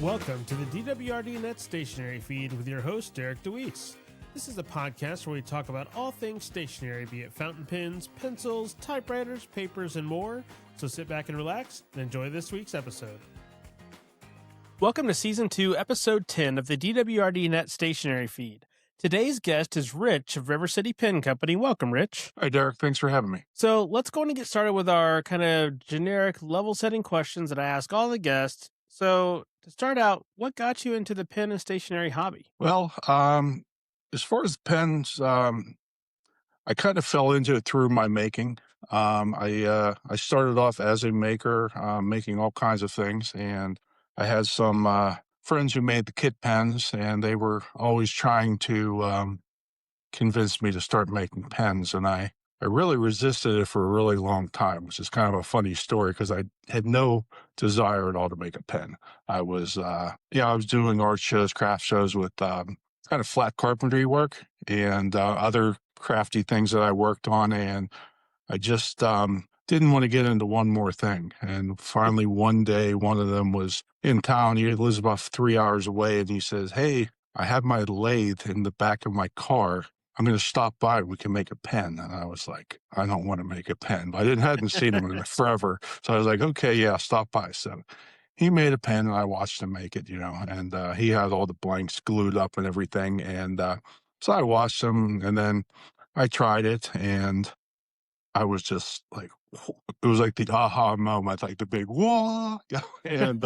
Welcome to the DWRDNET Stationery feed with your host, Derek DeWeese. This is a podcast where we talk about all things stationery, be it fountain pens, pencils, typewriters, papers, and more. So sit back and relax and enjoy this week's episode. Welcome to Season 2, Episode 10 of the DWRDNET Stationery feed. Today's guest is Rich of River City Pen Company. Welcome, Rich. Hi, Derek. Thanks for having me. So let's go and get started with our kind of generic level-setting questions that I ask all the guests. So to start out, what got you into the pen and stationery hobby? Well, as far as pens, I kind of fell into it through my making. I started off as a maker, making all kinds of things, and I had some friends who made the kit pens, and they were always trying to convince me to start making pens, and I really resisted it for a really long time, which is kind of a funny story because I had no desire at all to make a pen. I was doing art shows, craft shows with kind of flat carpentry work and other crafty things that I worked on, and I just didn't want to get into one more thing. And finally, one day, one of them was in town. He lives about 3 hours away, and he says, "Hey, I have my lathe in the back of my car. I'm going to stop by. We can make a pen." And I was like, I don't want to make a pen. But hadn't seen him in forever. So I was like, okay, yeah, stop by. So he made a pen, and I watched him make it, and he had all the blanks glued up and everything. And so I watched him, and then I tried it, and I was just like, it was like the aha moment, like the big whoa. And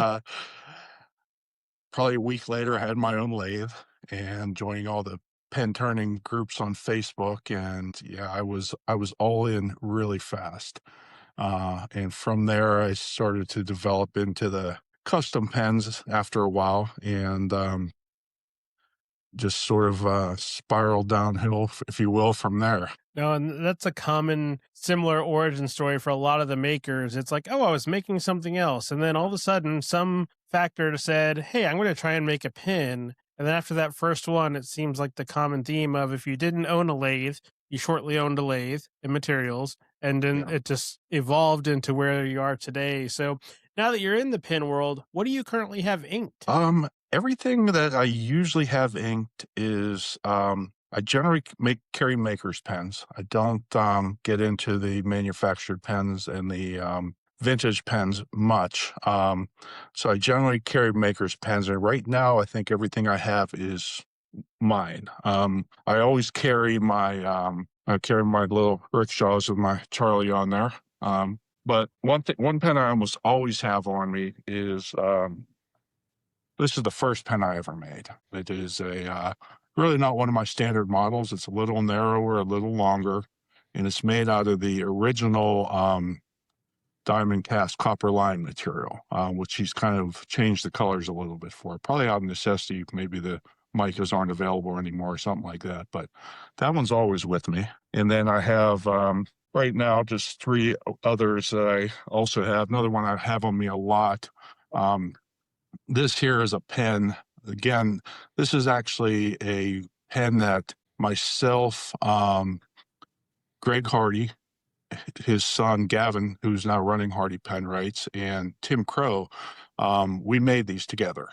probably a week later, I had my own lathe and joining all the pen turning groups on Facebook, and yeah, I was all in really fast. And from there, I started to develop into the custom pens after a while, and just sort of spiraled downhill, if you will, from there. No, and that's a common similar origin story for a lot of the makers. It's like, oh, I was making something else, and then all of a sudden, some factor said, hey, I'm going to try and make a pen. And then after that first one, it seems like the common theme of if you didn't own a lathe, you shortly owned a lathe and materials, and then it just evolved into where you are today. So now that you're in the pen world, what do you currently have inked? Everything that I usually have inked is I generally carry maker's pens. I don't get into the manufactured pens and the vintage pens much. So I generally carry maker's pens, and right now I think everything I have is mine. I always carry my little rickshaws with my Charlie on there. But one pen I almost always have on me is this is the first pen I ever made. It is really not one of my standard models. It's a little narrower, a little longer, and it's made out of the original diamond cast copper line material, which he's kind of changed the colors a little bit for. Probably out of necessity, maybe the micas aren't available anymore or something like that. But that one's always with me. And then I have right now just 3 others that I also have. Another one I have on me a lot. This here is a pen. Again, this is actually a pen that myself, Greg Hardy, his son Gavin, who's now running Hardy Pen Writes, and Tim Crow, we made these together.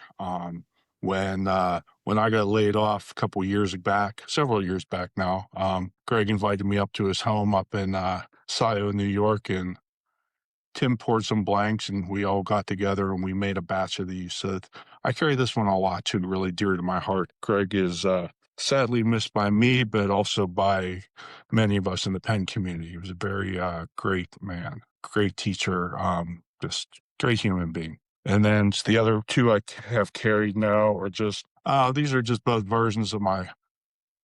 When I got laid off several years back now, Greg invited me up to his home up in Scioto, New York, and Tim poured some blanks, and we all got together and we made a batch of these. So I carry this one a lot too, really dear to my heart. Greg is sadly missed by me, but also by many of us in the pen community. He was a very great man, great teacher, just great human being. And then the other 2 I have carried now are just, these are just both versions of my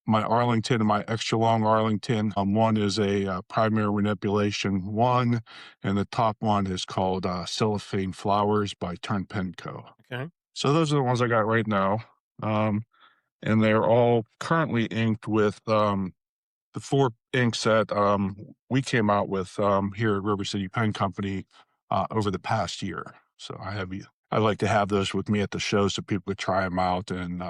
Arlington and my extra long Arlington. One is a primary manipulation one, and the top one is called Cellophane Flowers by Turn Pen Co. Okay. So those are the ones I got right now. And they're all currently inked with the 4 inks that we came out with here at River City Pen Company over the past year. So I like to have those with me at the show so people could try them out and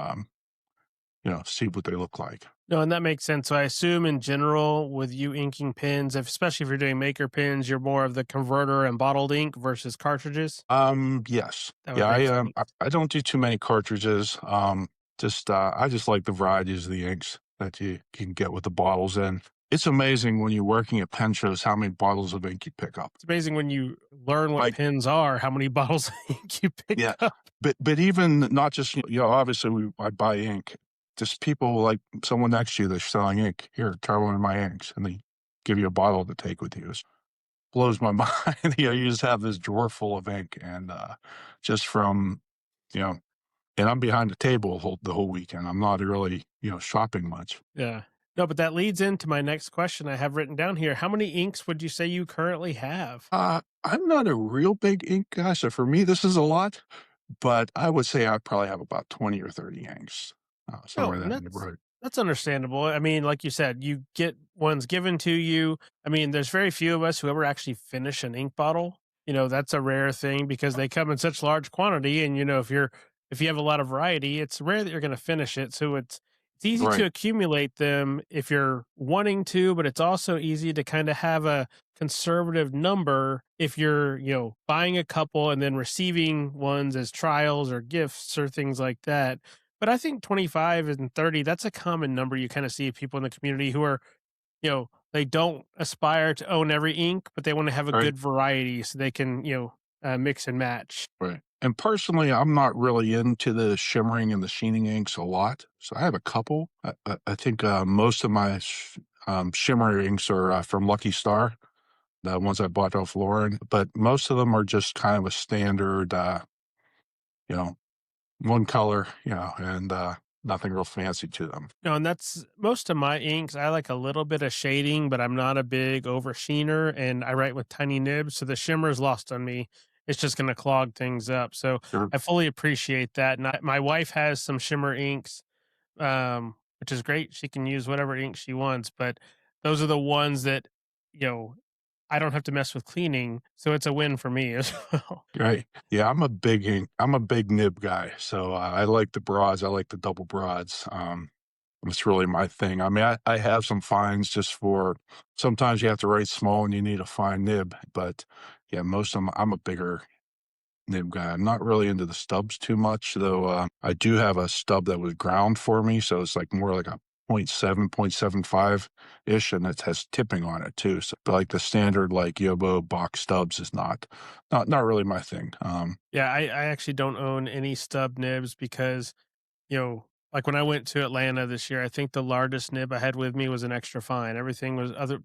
see what they look like. No, and that makes sense. So I assume in general, with you inking pens, if, especially if you're doing maker pens, you're more of the converter and bottled ink versus cartridges. Yes. That Yeah, would make sense. I don't do too many cartridges. I just like the varieties of the inks that you can get with the bottles in. It's amazing when you're working at pen shows how many bottles of ink you pick up. It's amazing when you learn what Like, pens are, how many bottles of ink you pick yeah, up. but even not just, obviously I buy ink. Just people like someone next to you that's selling ink. Here, try one of my inks, and they give you a bottle to take with you. It blows my mind. You just have this drawer full of ink, and just from you know, and I'm behind the table the whole weekend. I'm not really shopping much. Yeah. No, but that leads into my next question I have written down here. How many inks would you say you currently have? I'm not a real big ink guy, so for me this is a lot. But I would say I probably have about 20 or 30 yanks, No, somewhere in and that that's neighborhood. that's understandable. I mean, like you said, you get ones given to you. I mean, there's very few of us who ever actually finish an ink bottle. That's a rare thing because they come in such large quantity, and if you have a lot of variety, it's rare that you're going to finish it. So it's easy to Right, accumulate them if you're wanting to, but it's also easy to kind of have a conservative number if you're, buying a couple and then receiving ones as trials or gifts or things like that. But I think 25 and 30, that's a common number you kind of see people in the community who are, they don't aspire to own every ink, but they want to have a right, good variety so they can, mix and match. right. And personally, I'm not really into the shimmering and the sheening inks a lot, so I have a couple. I think most of my shimmer inks are from Lucky Star, the ones I bought off Lauren, but most of them are just kind of a standard, you know, one color, and nothing real fancy to them. No, and that's most of my inks. I like a little bit of shading, but I'm not a big over sheener, and I write with tiny nibs, so the shimmer is lost on me. It's just going to clog things up. So Sure. I fully appreciate that. And my wife has some shimmer inks, which is great. She can use whatever ink she wants, but those are the ones that, you know, I don't have to mess with cleaning. So it's a win for me as well. Right. Yeah, I'm a big nib guy, so, I like the broads, I like the double broads, it's really my thing. I mean, I have some fines just for sometimes you have to write small and you need a fine nib, but, yeah, most of 'em I'm a bigger nib guy. I'm not really into the stubs too much, though, I do have a stub that was ground for me, so it's, like, more like a point 0.7, 0.75-ish, and it has tipping on it too, so but, like, the standard, like, Yobo box stubs is not really my thing, Yeah, I actually don't own any stub nibs because, like when I went to Atlanta this year, I think the largest nib I had with me was an extra fine. Everything was needle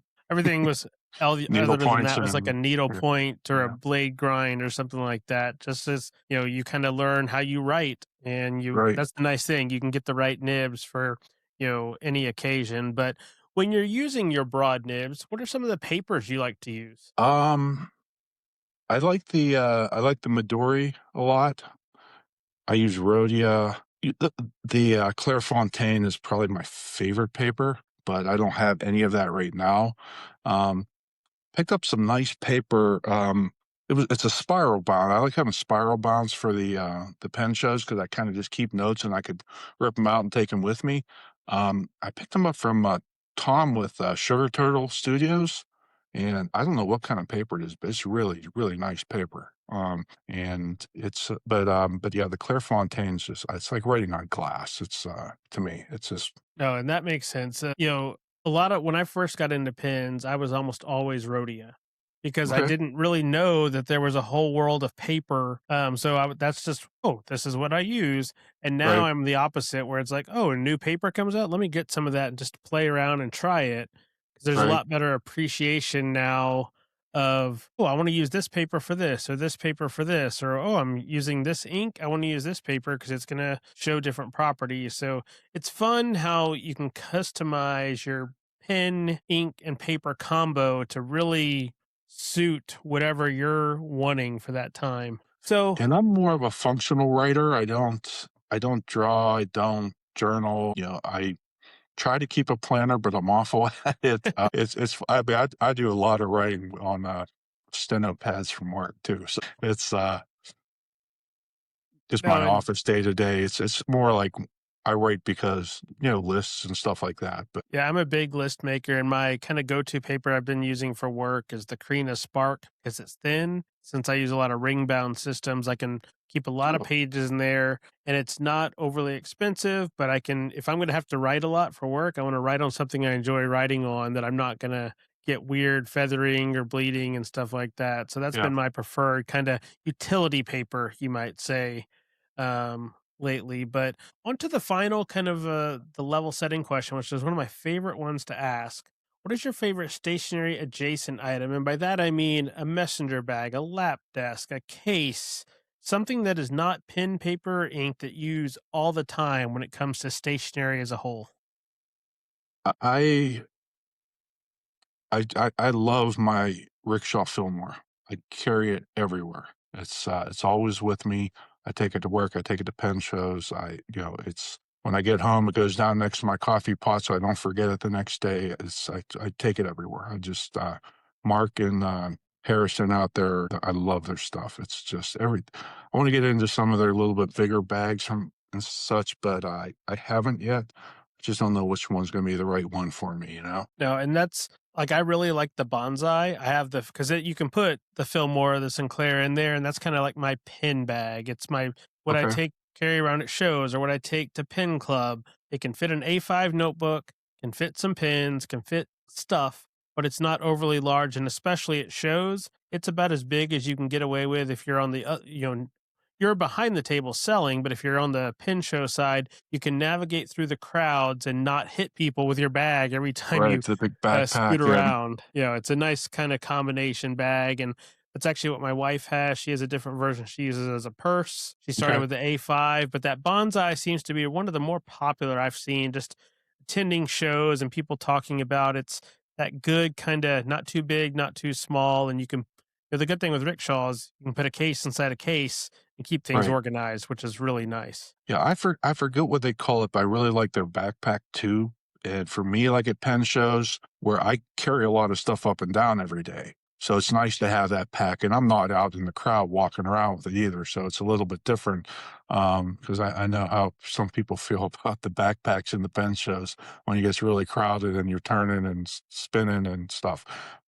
other than points that was like a and needle yeah, point or a yeah, blade grind or something like that. Just as, you kind of learn how you write and right. that's the nice thing. You can get the right nibs for, any occasion. But when you're using your broad nibs, what are some of the papers you like to use? Um, I like the Midori a lot. I use Rhodia. The Clairefontaine is probably my favorite paper, but I don't have any of that right now. Um, Picked up some nice paper. It's a spiral bound. I like having spiral bounds for the pen shows because I kind of just keep notes and I could rip them out and take them with me. I picked them up from Tom with Sugar Turtle Studios, and I don't know what kind of paper it is, but it's really really nice paper. And but yeah, the Clairefontaine's just it's like writing on glass. It's to me, it's just No, and that makes sense. A lot of when I first got into pins, I was almost always Rhodia because I okay, didn't really know that there was a whole world of paper. That's just, oh, this is what I use. And now right, I'm the opposite where it's like, oh, a new paper comes out. Let me get some of that and just play around and try it. 'Cause there's a right. lot better appreciation now of, oh, I want to use this paper for this or this paper for this, or, oh, I'm using this ink. I want to use this paper because it's going to show different properties. So it's fun how you can customize your pen, ink, and paper combo to really suit whatever you're wanting for that time. So, And I'm more of a functional writer. I don't draw, I don't journal. I try to keep a planner, but I'm awful at it. It's I mean, I do a lot of writing on steno pads from work too. So it's just no, my and office day to day. It's more like I write because, lists and stuff like that. But Yeah, I'm a big list maker, and my kind of go-to paper I've been using for work is the Krina Spark because it's thin. Since I use a lot of ring-bound systems, I can keep a lot of oh, pages in there, and it's not overly expensive. But I can, if I'm going to have to write a lot for work, I want to write on something I enjoy writing on that I'm not going to get weird feathering or bleeding and stuff like that. So that's yeah. been my preferred kind of utility paper, you might say, lately. But onto the final kind of the level setting question, which is one of my favorite ones to ask. What is your favorite stationary adjacent item? And by that I mean a messenger bag, a lap desk, a case, something that is not pen, paper, or ink that you use all the time when it comes to stationery as a whole. I I love my rickshaw Fillmore. I carry it everywhere. It's always with me. I take it to work. I take it to pen shows. It's when I get home, it goes down next to my coffee pot, so I don't forget it the next day. I take it everywhere. I just Mark and Harrison out there. I love their stuff. It's just every. I want to get into some of their little bit bigger bags and such, but I haven't yet. I just don't know which one's going to be the right one for me. No, and that's like I really like the bonsai. I have the because you can put the Fillmore, the Sinclair in there, and that's kind of like my pin bag. It's my what I Okay. take carry around at shows or what I take to pin club. It can fit an A5 notebook, can fit some pins, can fit stuff, but it's not overly large, and especially at shows, it's about as big as you can get away with if you're on the you're behind the table selling, but if you're on the pin show side, you can navigate through the crowds and not hit people with your bag every time Right, you the big scoot backpack, and around. It's a nice kind of combination bag, and that's actually what my wife has. She has a different version she uses as a purse. She started okay, with the A5, but that bonsai seems to be one of the more popular I've seen. Just attending shows and people talking about it's that good kind of not too big, not too small, and you can. The good thing with rickshaws, you can put a case inside a case and keep things right. organized, which is really nice. Yeah, I forget what they call it, but I really like their backpack too, and for me, like at pen shows where I carry a lot of stuff up and down every day, so it's nice to have that pack, and I'm not out in the crowd walking around with it either, so it's a little bit different, because I know how some people feel about the backpacks in the pen shows when it gets really crowded and you're turning and spinning and stuff,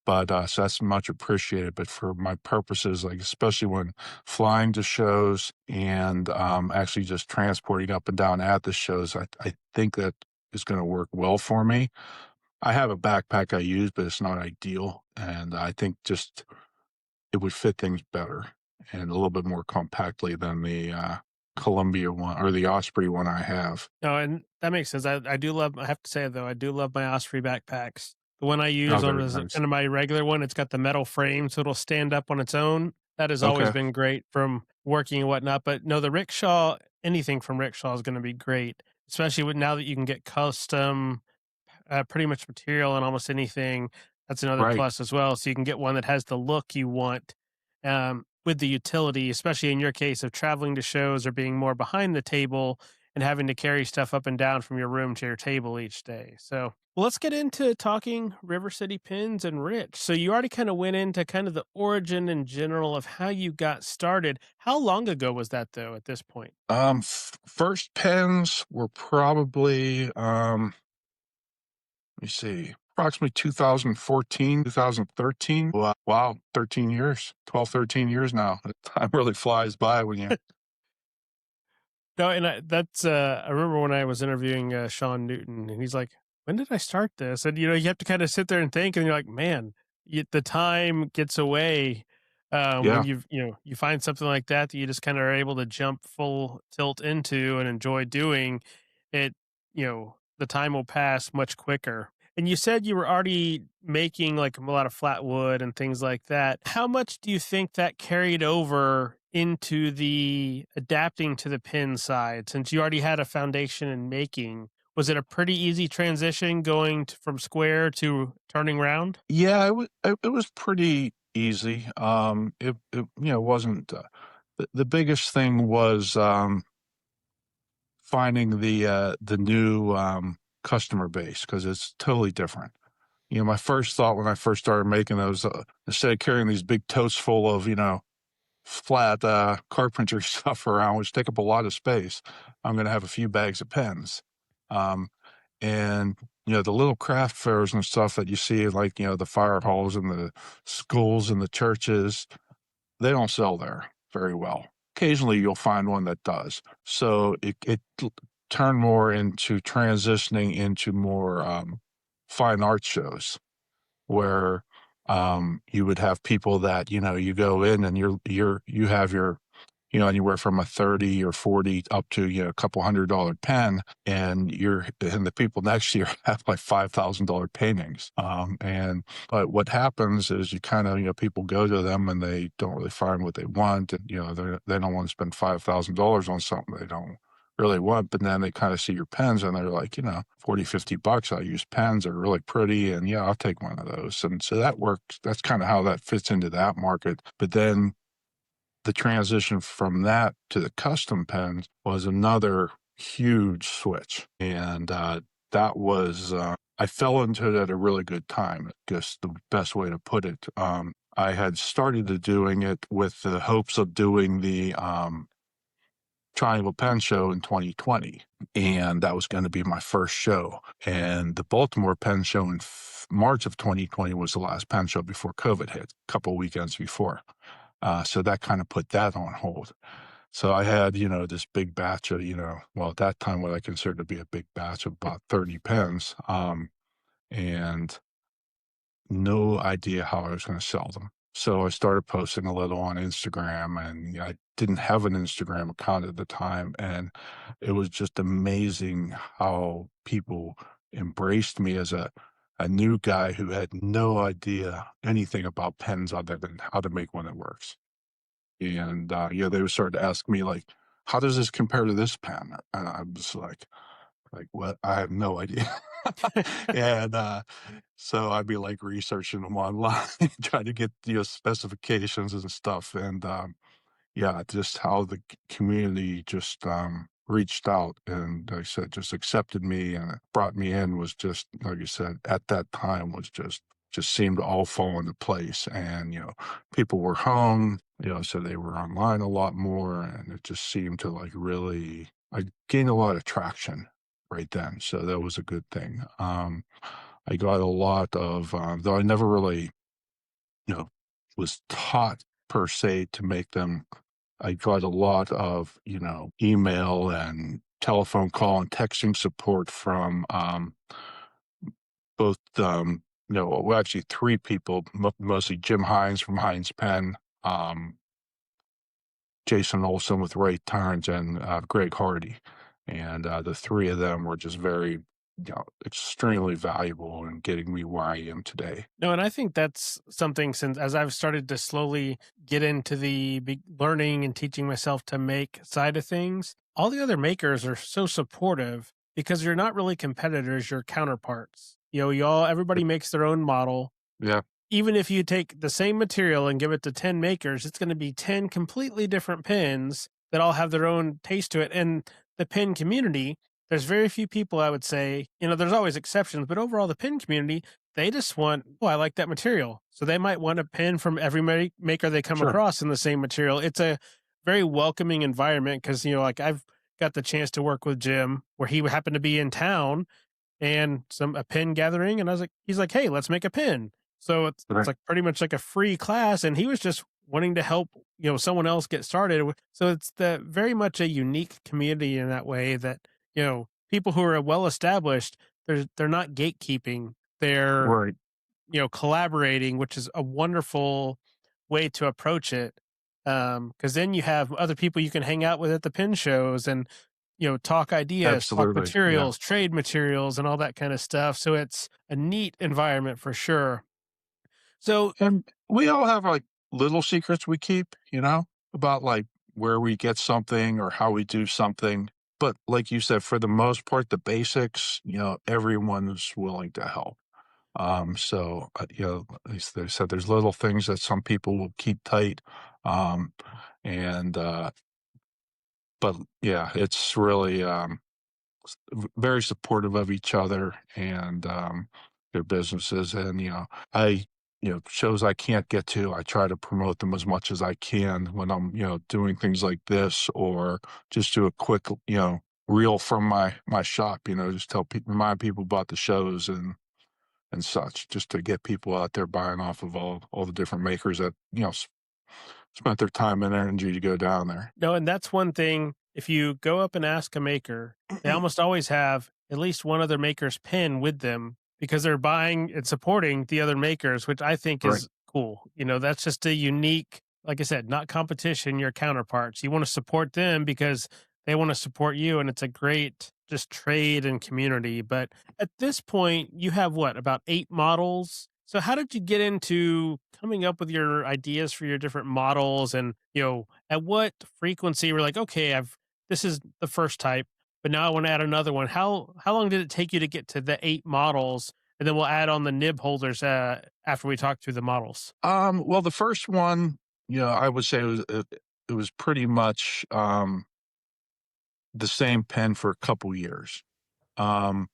but, so that's much appreciated, but for my purposes, like, especially when flying to shows and, actually just transporting up and down at the shows, I think that is gonna work well for me. I have a backpack I use, but it's not ideal, and I think just it would fit things better and a little bit more compactly than the, Columbia one or the Osprey one I have. No, and that makes sense. I do love I have to say though, I do love my Osprey backpacks. The one I Oh, use on very is nice. kind of my regular one. It's got the metal frame, so it'll stand up on its own. That has always Okay, been great from working and whatnot. But no, the rickshaw, anything from rickshaw is going to be great, especially with now that you can get custom pretty much material on almost anything. That's another right. plus as well. So you can get one that has the look you want with the utility, especially in your case of traveling to shows or being more behind the table and having to carry stuff up and down from your room to your table each day. So well, let's get into talking River City Pins and Rich. So you already kind of went into kind of the origin in general of how you got started. How long ago was that though at this point? First pens were probably, let me see, approximately 2014, 2013. Wow, 13 years, 12, 13 years now. Time really flies by when you No, and that's I remember when I was interviewing Sean Newton, and he's like, "When did I start this?" And you have to kind of sit there and think, and you're like, "Man, the time gets away when yeah, you find something like that that you just kind of are able to jump full tilt into and enjoy doing it. The time will pass much quicker." And you said you were already making like a lot of flat wood and things like that. How much do you think that carried over into the adapting to the pin side since you already had a foundation in making? Was it a pretty easy transition going from square to turning round? yeah, it was pretty easy. Wasn't, the biggest thing was, finding the new, customer base because it's totally different. My first thought when I first started making those, instead of carrying these big totes full of, flat carpentry stuff around, which take up a lot of space. I'm going to have a few bags of pens. Um, and, the little craft fairs and stuff that you see, like, the fire halls and the schools and the churches, they don't sell there very well. Occasionally, you'll find one that does. So it turned more into transitioning into more fine art shows where you would have people that you go in and you have your anywhere from a 30 or 40 up to a couple $100 pen, and the people next to you have like $5,000 paintings. But what happens is you kind of people go to them and they don't really find what they want, and they don't want to spend $5,000 on something they don't really want, but then they kind of see your pens and they're like, 40, $50. I use pens, they're really pretty, and yeah, I'll take one of those. And so that works. That's kind of how that fits into that market. But then the transition from that to the custom pens was another huge switch. And that was, I fell into it at a really good time, I guess the best way to put it. I had started doing it with the hopes of doing the Triangle Pen Show in 2020, and that was going to be my first show. And the Baltimore Pen Show in March of 2020 was the last pen show before COVID hit, a couple weekends before. So that kind of put that on hold. So I had, this big batch of, well, at that time, what I considered to be a big batch of about 30 pens, and no idea how I was going to sell them. So I started posting a little on Instagram, and I didn't have an Instagram account at the time. And it was just amazing how people embraced me as a new guy who had no idea anything about pens other than how to make one that works. And, they would start to ask me like, how does this compare to this pen? And I was like, what? I have no idea. And, so I'd be like researching them online, trying to get, specifications and stuff. And, yeah, just how the community just reached out and, like I said, just accepted me and brought me in was just, like you said, at that time was just seemed to all fall into place. And, people were home, so they were online a lot more. And it just seemed to like really, I gained a lot of traction right then. So that was a good thing. I got a lot of, though I never really, you know, was taught per se to make them. I got a lot of, email and telephone call and texting support from both, well, actually three people, mostly Jim Hines from Hines Pen, Jason Olson with Ray Tarns, and Greg Hardy. And the three of them were just very, extremely valuable in getting me where I am today. No, and I think that's something since as I've started to slowly get into the learning and teaching myself to make side of things, all the other makers are so supportive because you're not really competitors, you're counterparts. Everybody makes their own model. Yeah, Even if you take the same material and give it to 10 makers, it's going to be 10 completely different pens that all have their own taste to it. And the pen community, there's very few people, I would say, there's always exceptions, but overall, the pen community, they just want, oh, I like that material. So they might want a pen from every maker they come sure. across in the same material. It's a very welcoming environment because, like I've got the chance to work with Jim where he happened to be in town and a pen gathering. And he's like, hey, let's make a pen. So it's Right. like pretty much like a free class. And he was just wanting to help, someone else get started. So it's very much a unique community in that way that, people who are well established, they're not gatekeeping. They're, Right. collaborating, which is a wonderful way to approach it. Cause then you have other people you can hang out with at the pen shows and, talk ideas, talk Absolutely. Yeah. materials, trade materials, and all that kind of stuff. So it's a neat environment for sure. So, And we all have like little secrets we keep, about like where we get something or how we do something. But like you said, for the most part, the basics, everyone's willing to help. So, as they said, there's little things that some people will keep tight. Um, and, but yeah, it's really, very supportive of each other and, their businesses. And, I shows I can't get to, I try to promote them as much as I can when I'm, doing things like this, or just do a quick, reel from my shop, just remind people about the shows and such, just to get people out there buying off of all the different makers that, spent their time and energy to go down there. No, and that's one thing. If you go up and ask a maker, they almost always have at least one other maker's pin with them because they're buying and supporting the other makers, which I think Right. is cool. That's just a unique, like I said, not competition, your counterparts. You want to support them because they want to support you. And it's a great just trade and community. But at this point, you have what, about 8 models? So how did you get into coming up with your ideas for your different models, and at what frequency we're like, okay, this is the first type, but now I want to add another one. How long did it take you to get to the 8 models? And then we'll add on the nib holders after we talk through the models. Well, the first one, I would say it was pretty much the same pen for a couple years. Um,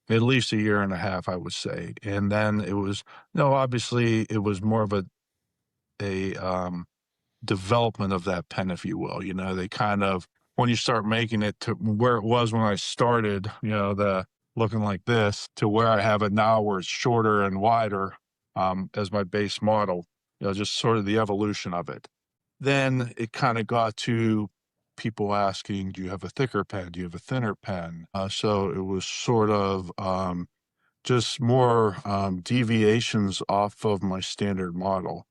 at least a year and a half, I would say. And then it was, no, obviously it was more of a development of that pen, if you will. They kind of, when you start making it to where it was when I started, the looking like this, to where I have it now, where it's shorter and wider, as my base model, just sort of the evolution of it. Then it kind of got to people asking, do you have a thicker pen? Do you have a thinner pen? So it was sort of just more deviations off of my standard model.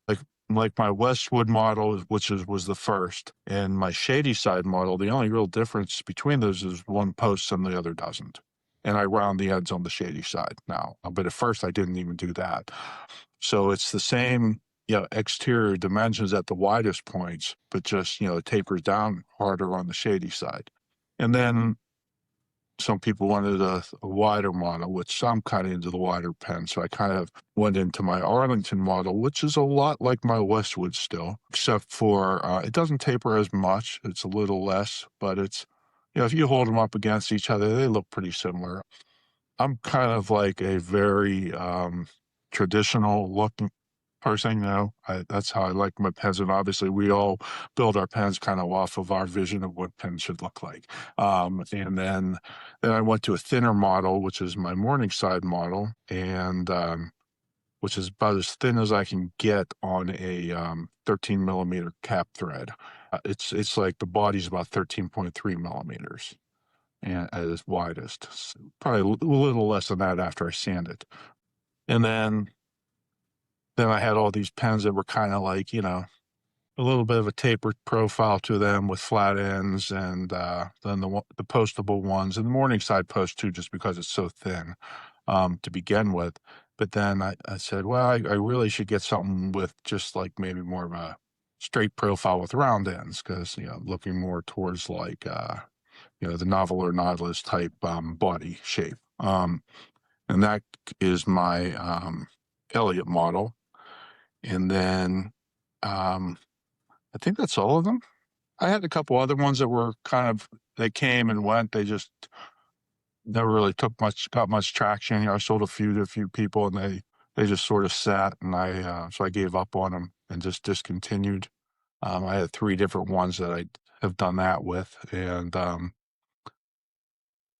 Like my Westwood model, which was the first, and my Shady Side model, the only real difference between those is one posts and the other doesn't. And I round the ends on the Shady Side now. But at first I didn't even do that. So it's the same, exterior dimensions at the widest points, but just, it tapers down harder on the Shady Side. And then some people wanted a wider model, which I'm kind of into the wider pen. So I kind of went into my Arlington model, which is a lot like my Westwood still, except for it doesn't taper as much. It's a little less, but it's, if you hold them up against each other, they look pretty similar. I'm kind of like a very traditional looking person, that's how I like my pens. And obviously we all build our pens kind of off of our vision of what pens should look like. And then I went to a thinner model, which is my Morningside model, and which is about as thin as I can get on a 13 millimeter cap thread. It's like the body's about 13.3 millimeters and at its widest. Probably a little less than that after I sand it. And then I had all these pens that were kind of like, a little bit of a tapered profile to them with flat ends, and then the postable ones, and the Morningside post too, just because it's so thin to begin with. But then I said, well, I really should get something with just like maybe more of a straight profile with round ends, because, looking more towards like, the novel or nautilus type body shape. And that is my Elliott model. And then I think that's all of them. I had a couple other ones that were they came and went. They just never really got much traction. I sold a few to a few people, and they just sort of sat, and so I gave up on them and just discontinued. I had 3 different ones that I have done that with, and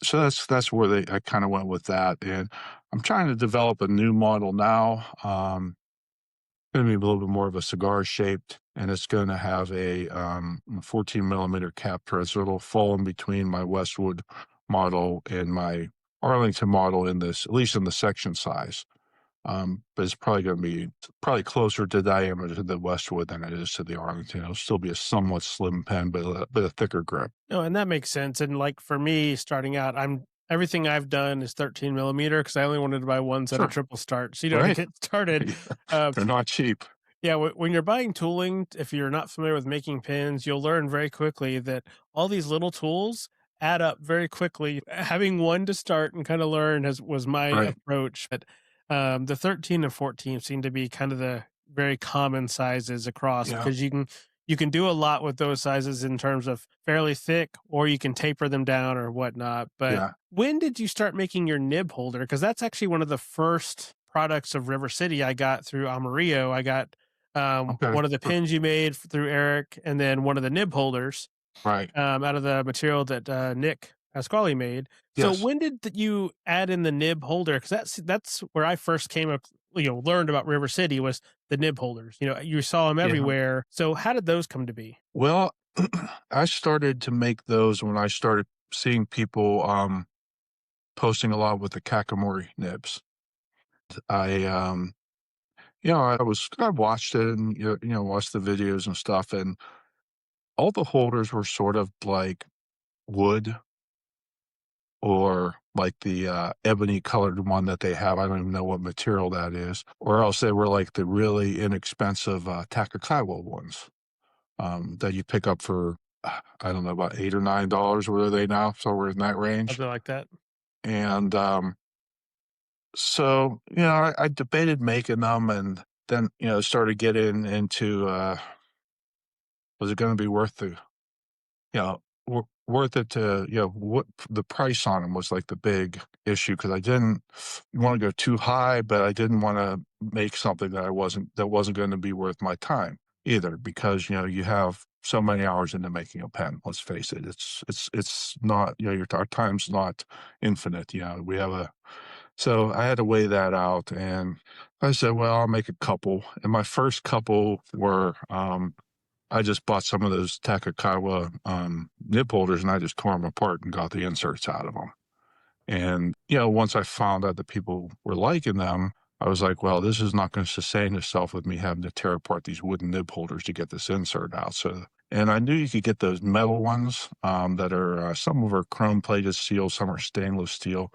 so that's where I kind of went with that. And I'm trying to develop a new model now. Going to be a little bit more of a cigar shaped, and it's going to have a 14 millimeter cap thread, so it'll fall in between my Westwood model and my Arlington model in this, at least in the section size. But it's probably going to be closer to diameter to the Westwood than it is to the Arlington. It'll still be a somewhat slim pen, but a thicker grip. No, and that makes sense. And like for me, starting out, everything I've done is 13 millimeter because I only wanted to buy ones that are Sure. triple start. So, to Right. get started, They're not cheap. yeah, when you're buying tooling, if you're not familiar with making pins, you'll learn very quickly that all these little tools add up very quickly. Having one to start and kind of learn was my Right. approach. But the 13 and 14 seem to be kind of the very common sizes across Yeah. because you can do a lot with those sizes in terms of fairly thick, or you can taper them down or whatnot. But Yeah. when did you start making your nib holder? Because that's actually one of the first products of River City I got through Amarillo. I got Okay. one of the pins you made through Eric, and then one of the nib holders Right. out of the material that Nick Pasquale made. So Yes. when did you add in the nib holder? Because that's where I first came up, learned about River City was the nib holders. You saw them Yeah. everywhere. So how did those come to be? Well, I started to make those when I started seeing people posting a lot with the Kakamori nibs. I I watched it and watched the videos and stuff, and all the holders were sort of like wood or like the ebony colored one that they have. I don't even know what material that is, or else they were like the really inexpensive Takakaiwa ones that you pick up for I don't know, about $8 or $9. Where are they now? So we're in that range. Something like that. And so I debated making them, and then started getting into was it going to be worth the worth it to what the price on them was like the big issue, because I didn't want to go too high, but I didn't want to make something that wasn't going to be worth my time either, because you have so many hours into making a pen. Let's face it, it's not our time's not infinite. We have a so I had to weigh that out, and I said, well, I'll make a couple, and my first couple were I just bought some of those Takakawa nib holders, and I just tore them apart and got the inserts out of them. And once I found out that people were liking them, I was like, well, this is not going to sustain itself with me having to tear apart these wooden nib holders to get this insert out. So, and I knew you could get those metal ones that are some of them are chrome plated steel, some are stainless steel,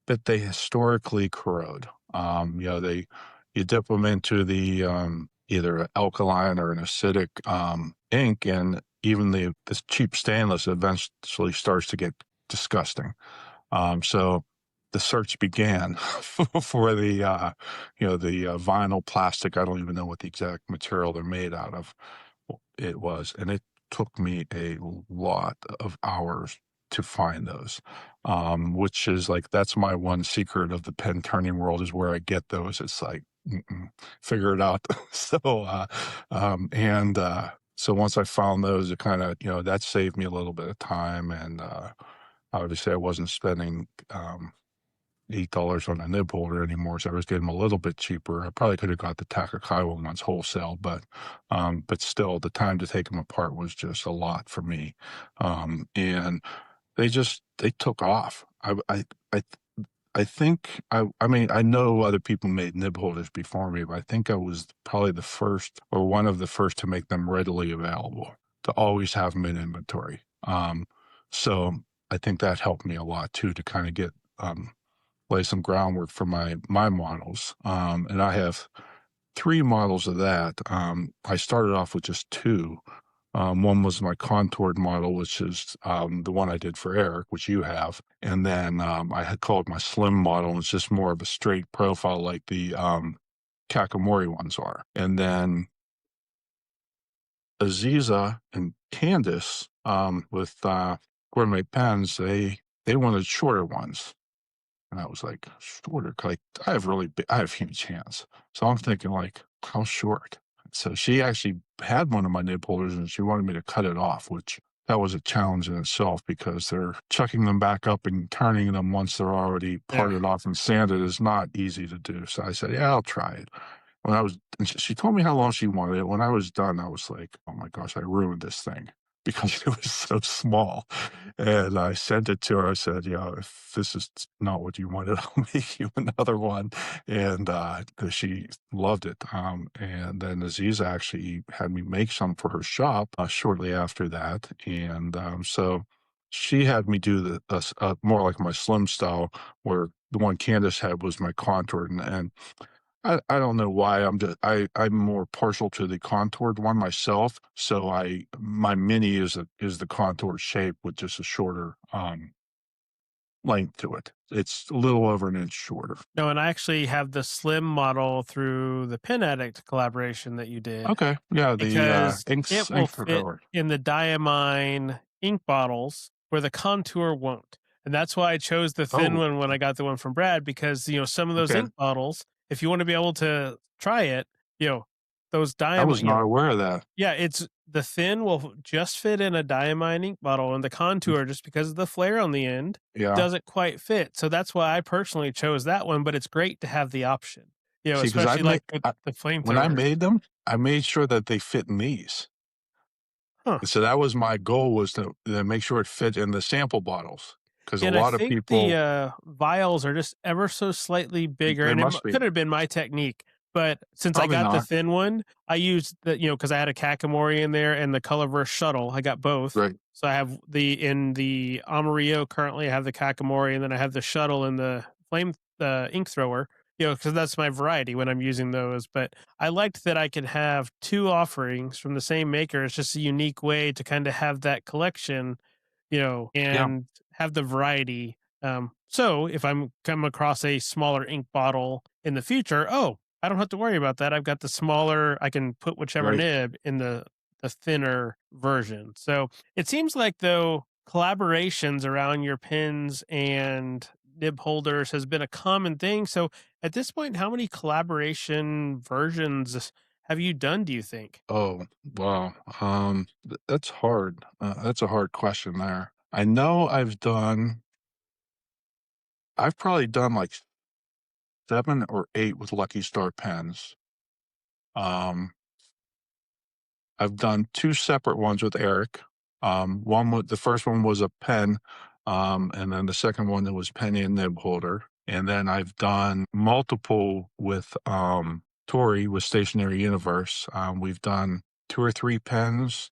but they historically corrode. They you dip them into the either alkaline or an acidic ink, and even this cheap stainless eventually starts to get disgusting. So the search began for the vinyl plastic. I don't even know what the exact material they're made out of. It was, and it took me a lot of hours to find those, which is like that's my one secret of the pen turning world is where I get those. It's like figure it out. So once I found those, it kind of that saved me a little bit of time, and obviously I wasn't spending $8 on a nib holder anymore, so I was getting them a little bit cheaper. I probably could have got the Takakaiwa ones wholesale, but still, the time to take them apart was just a lot for me, and they took off. I I think I mean, I know other people made nib holders before me, but I think I was probably the first or one of the first to make them readily available, to always have them in inventory. So I think that helped me a lot too to kind of get lay some groundwork for my models. And I have 3 models of that. I started off with just 2. One was my contoured model, which is the one I did for Eric, which you have. And then I had called my slim model. It's just more of a straight profile like the Kakamori ones are. And then Aziza and Candace with Gourmet Pens, they wanted shorter ones. And I was like, shorter? Like, I have huge hands. So I'm thinking, like, how short? So she actually had one of my nib holders and she wanted me to cut it off, which that was a challenge in itself because they're chucking them back up and turning them once they're already Yeah. parted off and sanded is not easy to do. So I said, yeah, I'll try it. And she told me how long she wanted it. When I was done, I was like, oh my gosh, I ruined this thing because it was so small. And I sent it to her. I said, if this is not what you wanted, I'll make you another one. And because she loved it. And then Aziza actually had me make some for her shop shortly after that. And so she had me do more like my slim style, where the one Candace had was my contoured. And I don't know why I'm more partial to the contoured one myself. So my mini is the contoured shape with just a shorter length to it. It's a little over an inch shorter. No, and I actually have the slim model through the Pen Addict collaboration that you did Okay, yeah, the because inks it will ink fit color. in the diamine ink bottles where the contour won't. And that's why I chose the thin Oh, one when I got the one from Brad because, some of those okay, ink bottles, if you want to be able to try it, you know, those I was diamond, not aware of that. yeah, it's the thin will just fit in a diamine ink bottle, and the Mm, contour, just because of the flare on the end, yeah. doesn't quite fit. So that's why I personally chose that one, but it's great to have the option, See, because especially like with the when I flamethrowers. made them, I made sure that they fit in these. Huh. And so that was my goal, was to make sure it fit in the sample bottles, because a Yeah, and I lot of think the, people vials are just ever so slightly bigger, they and it must be. could have been my technique, but since I Probably got the not. thin one, I used because I had a Kakamori in there and the Colorverse shuttle, I got both. Right. So I have the Amarillo currently, I have the Kakamori, and then I have the shuttle and the ink thrower, because that's my variety when I'm using those, but I liked that I could have 2 offerings from the same maker. It's just a unique way to kinda have that collection, Yeah. and have the variety. So if I'm come across a smaller ink bottle in the future, oh, I don't have to worry about that. I've got the smaller. I can put whichever Right. nib in the thinner version. So it seems like though collaborations around your pens and nib holders has been a common thing. So at this point, how many collaboration versions have you done? Do you think? Oh, wow. That's hard. That's a hard question there. I know I've probably done like 7 or 8 with Lucky Star pens. Um, I've done 2 separate ones with Eric. The first one was a pen, and then the second one that was penny and nib holder. And then I've done multiple with Tori with Stationery Universe. We've done 2 or 3 pens,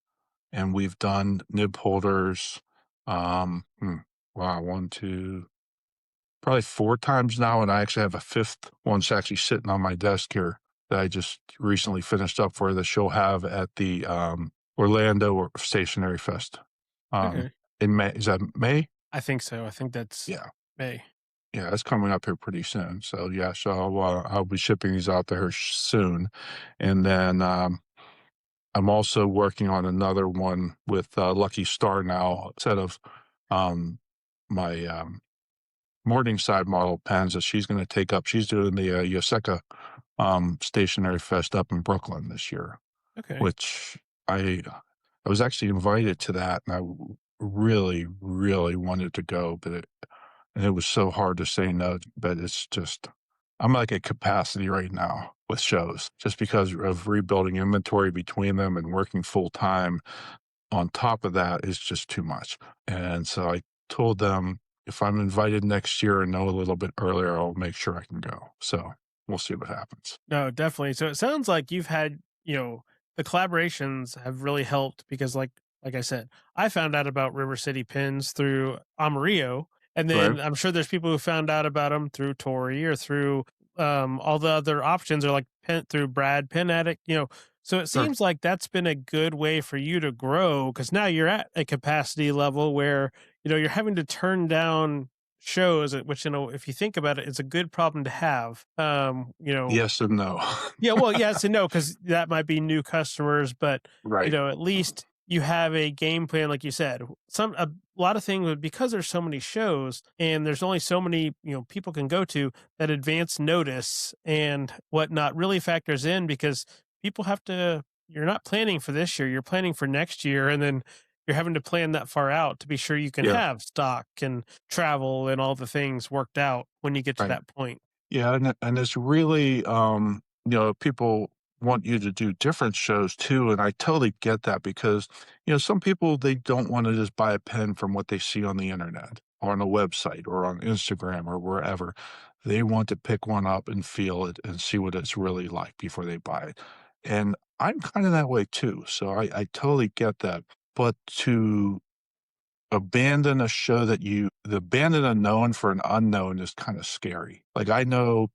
and we've done nib holders. Um, hmm, wow, 1, 2, probably 4 times now, and I actually have a 5th one's actually sitting on my desk here that I just recently finished up for that she'll have at the, Orlando Stationery Fest, Okay. in May. Is that May? I think so. I think that's Yeah. May. Yeah, it's coming up here pretty soon. So, yeah, so I'll be shipping these out to her soon, and then, I'm also working on another one with, Lucky Star now, instead of, um, my, Morningside model pens that she's gonna take up. She's doing the, Yoseka, Stationery Fest up in Brooklyn this year, Okay. which I I was actually invited to that, and I really, really wanted to go, but it was so hard to say no, but it's just I'm like at capacity right now with shows just because of rebuilding inventory between them and working full time. On top of that is just too much. And so I told them, if I'm invited next year and know a little bit earlier, I'll make sure I can go. So we'll see what happens. No, definitely. So it sounds like you've had, the collaborations have really helped because like I said, I found out about River City Pins through Amarillo, and Right. then I'm sure there's people who found out about them through Tori or through all the other options, or like pen through Brad Pen Addict, So it Sure. seems like that's been a good way for you to grow because now you're at a capacity level where you're having to turn down shows, which if you think about it, it's a good problem to have. Yes and no. Yeah, well, yes and no, because that might be new customers, but, Right. at least you have a game plan, like you said. A lot of things because there's so many shows and there's only so many, people can go to, that advance notice and whatnot really factors in because people have to you're not planning for this year, you're planning for next year, and then you're having to plan that far out to be sure you can Yeah. have stock and travel and all the things worked out when you get to Right. that point. Yeah, and it's really, people want you to do different shows too, and I totally get that because, some people, they don't wanna just buy a pen from what they see on the internet or on a website or on Instagram or wherever. They want to pick one up and feel it and see what it's really like before they buy it, and I'm kinda that way too, so I totally get that, but to abandon a show that you the abandon a known for an unknown is kinda scary. Like, I know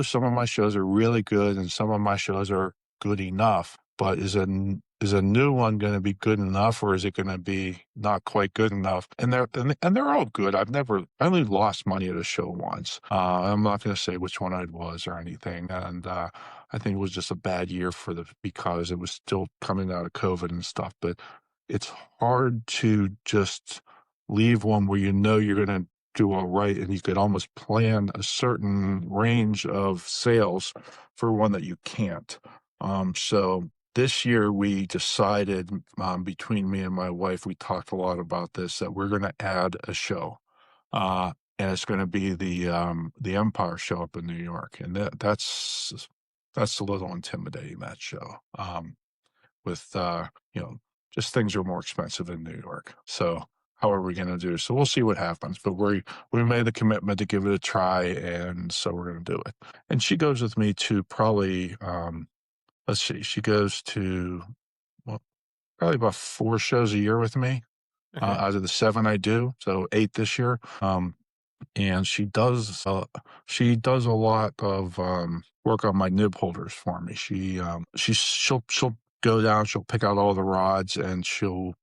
some of my shows are really good and some of my shows are good enough, but is a new one gonna be good enough, or is it gonna be not quite good enough? And they're all good. I only lost money at a show once. I'm not gonna say which one it was or anything, and, I think it was just a bad year because it was still coming out of COVID and stuff, but it's hard to just leave one where you know you're gonna do all right, and you could almost plan a certain range of sales for one that you can't. So this year we decided, between me and my wife, we talked a lot about this, that we're going to add a show. And it's going to be the Empire show up in New York, and that's a little intimidating, that show. With just things are more expensive in New York. So how are we going to do? So we'll see what happens. But we made the commitment to give it a try, and so we're going to do it. And she goes with me to probably let's see, she goes to, well, probably about 4 shows a year with me, Okay. out of the 7 I do, so 8 this year. And she does a lot of, work on my nib holders for me. She'll go down, she'll pick out all the rods, and she'll,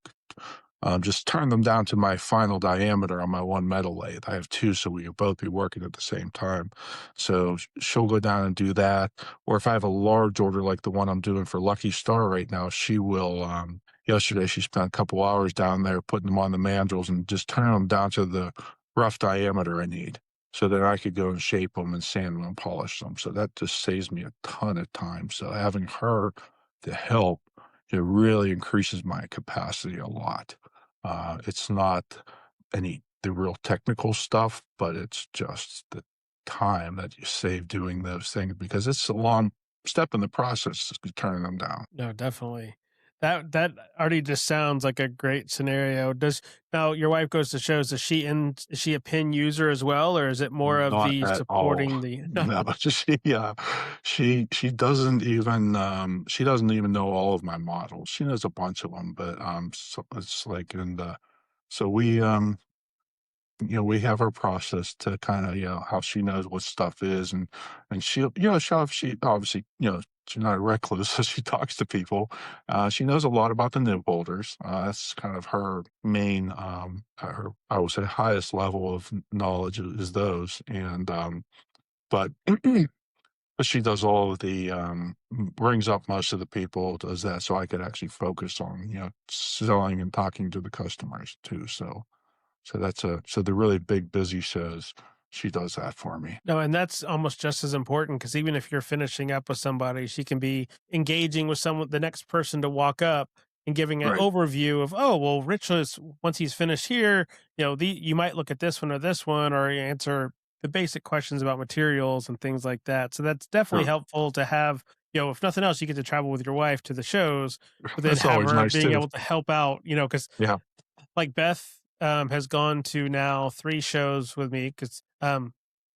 just turn them down to my final diameter on my one metal lathe. I have 2, so we will both be working at the same time. So she'll go down and do that. Or if I have a large order like the one I'm doing for Lucky Star right now, she will, yesterday she spent a couple hours down there putting them on the mandrels and just turning them down to the rough diameter I need. So then I could go and shape them and sand them and polish them. So that just saves me a ton of time. So having her to help, it really increases my capacity a lot. It's not the real technical stuff, but it's just the time that you save doing those things, because it's a long step in the process of turning them down. No, definitely. That already just sounds like a great scenario. Does Now your wife goes to shows, is she a pin user as well, or is it more of Not the at all. supporting the No, she doesn't even know all of my models. She knows a bunch of them, but so it's like in the so we have our process to kind of, how she knows what stuff is, and she obviously, she's not a recluse, so she talks to people. She knows a lot about the nib holders. That's kind of her main, I would say, highest level of knowledge is those, and but. But she does all of the, brings up most of the people, does that, so I could actually focus on, selling and talking to the customers too. So the really big busy shows, she does that for me. No, and that's almost just as important because even if you're finishing up with somebody, she can be engaging with someone, the next person to walk up and giving an Right. overview of, oh, well, Rich is, once he's finished here, you might look at this one, or answer the basic questions about materials and things like that. So that's definitely Sure. helpful to have. If nothing else, you get to travel with your wife to the shows, but then That's have always her nice being too. able to help out. Because Yeah. like Beth has gone to now 3 shows with me because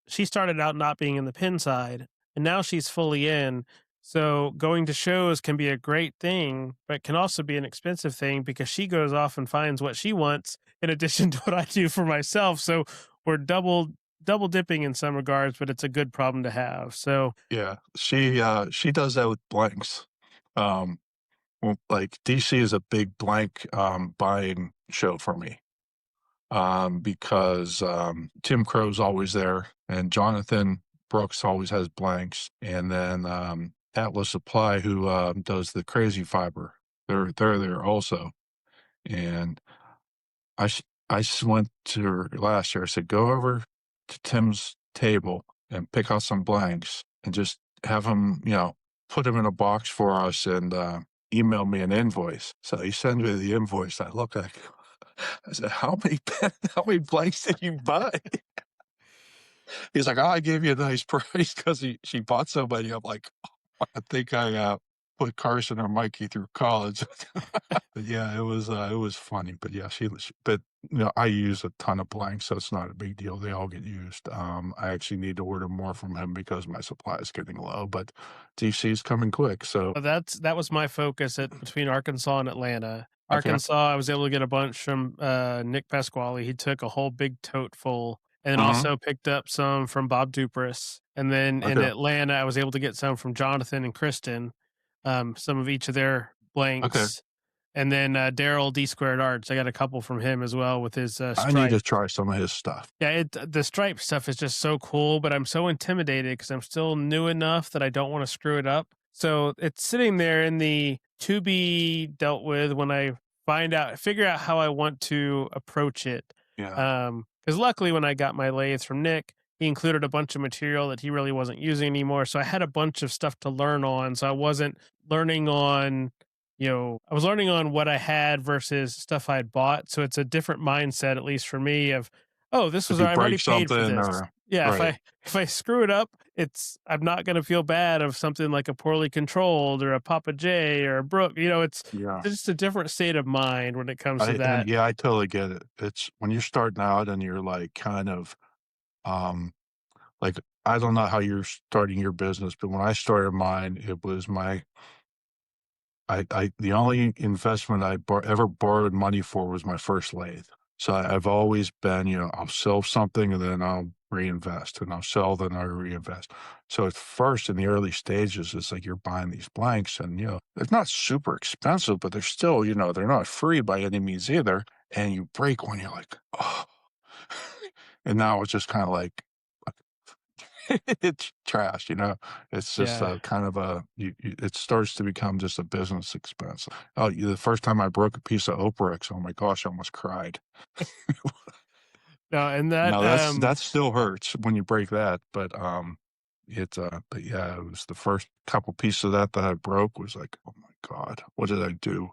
she started out not being in the pin side and now she's fully in. So going to shows can be a great thing, but can also be an expensive thing because she goes off and finds what she wants in addition to what I do for myself. So we're double dipping in some regards, but it's a good problem to have. So Yeah. She does that with blanks. Um, well, like DC is a big blank, buying show for me. Because Tim Crow's always there, and Jonathan Brooks always has blanks, and then Atlas Supply, who does the crazy fiber, they're there also. And I went to her last year. I said, go over to Tim's table and pick out some blanks, and just have him, put them in a box for us, and email me an invoice. So he sends me the invoice. I look like, I said, how many blanks did you buy? He's like, oh, I gave you a nice price because she bought so many. I'm like, I think I put Carson or Mikey through college. But yeah, it was funny. But yeah, but I use a ton of blanks, so it's not a big deal. They all get used. I actually need to order more from him because my supply is getting low, but DC is coming quick. So that was my focus at between Arkansas and Atlanta. okay, Arkansas, I was able to get a bunch from Nick Pasquale. He took a whole big tote full, and then hmm also picked up some from Bob Dupress. And then in okay, Atlanta, I was able to get some from Jonathan and Kristen, some of each of their okay. blanks. And then Daryl D Squared Arts, I got a couple from him as well with his I need to stripe. try some of his stuff. Yeah, the stripe stuff is just so cool, but I'm so intimidated because I'm still new enough that I don't want to screw it up. So it's sitting there in the to be dealt with when I figure out how I want to approach it. Yeah. Because Because luckily, when I got my lathe from Nick, he included a bunch of material that he really wasn't using anymore. So I had a bunch of stuff to learn on. So I wasn't learning on, I was learning on what I had versus stuff I'd bought. So it's a different mindset, at least for me, of, oh, this If was, you I've break already paid for something this. or Yeah, right. if I screw it up, I'm not going to feel bad of something like a poorly controlled or a Papa J or a Brook. Yeah. It's just a different state of mind when it comes to And that. yeah, I totally get it. It's when you're starting out and you're like kind of um like I don't know how you're starting your business, but when I started mine, it was my I the only investment ever borrowed money for was my first lathe. So I've always been, I'll sell something and then I'll reinvest and I'll sell, then I reinvest. So at first in the early stages, it's like you're buying these blanks and, they're not super expensive, but they're still, they're not free by any means either. And you break one, you're like, oh, and now it's just kind of like, it's trash, It's just Yeah. a kind of it starts to become just a business expense. Oh, the first time I broke a piece of Oprix, oh my gosh, I almost cried. No, and that, Now that still hurts when you break that, but yeah, it was the first couple pieces of that I broke was like, "Oh my god, what did I do?"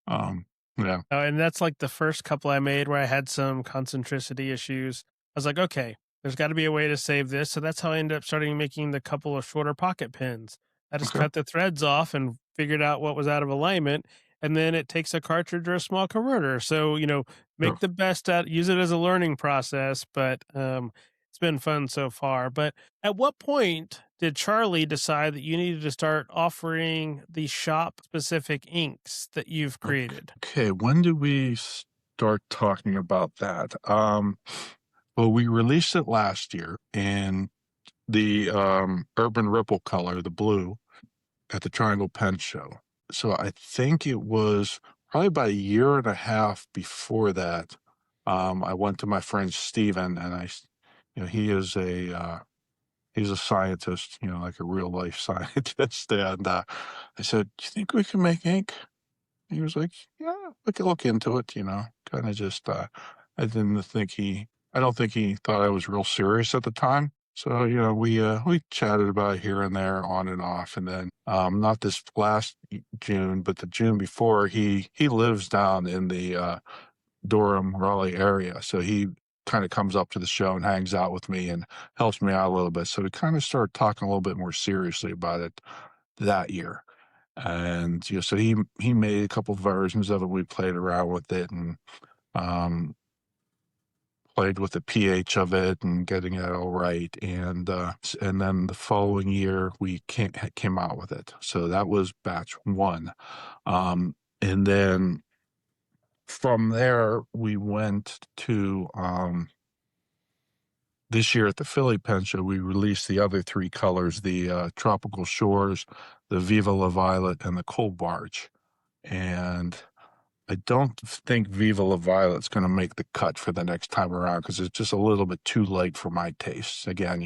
Um, yeah, and that's like the first couple I made where I had some concentricity issues. I was like, okay, there's got to be a way to save this. So that's how I ended up starting making the couple of shorter pocket pins. I just okay, cut the threads off and figured out what was out of alignment. And then it takes a cartridge or a small converter. So, sure. make the best out, use it as a learning process. But it's been fun so far. But at what point did Charlie decide that you needed to start offering the shop specific inks that you've created? Okay, when do we start talking about that? Well, we released it last year in the, Urban Ripple color, the blue, at the Triangle Pen Show. So I think it was probably about a year and a half before that, I went to my friend Steven and he's a scientist, like a real life scientist, and, I said, "Do you think we can make ink?" He was like, "Yeah, we could look into it," kinda just, I didn't think I don't think he thought I was real serious at the time. So, we chatted about it here and there on and off, and then, not this last June, but the June before, he lives down in the, Durham, Raleigh area, so he kinda comes up to the show and hangs out with me and helps me out a little bit, so we kinda started talking a little bit more seriously about it that year. And, so he made a couple versions of it. We played around with it and, um, played with the pH of it and getting it all right. And then the following year, we came out with it. So that was batch 1. And then from there, we went to, this year at the Philly Pen Show, we released the other 3 colors, the, Tropical Shores, the Viva La Violet, and the Cold Barge. And I don't think Viva La Violet's gonna make the cut for the next time around because it's just a little bit too light for my tastes. Again,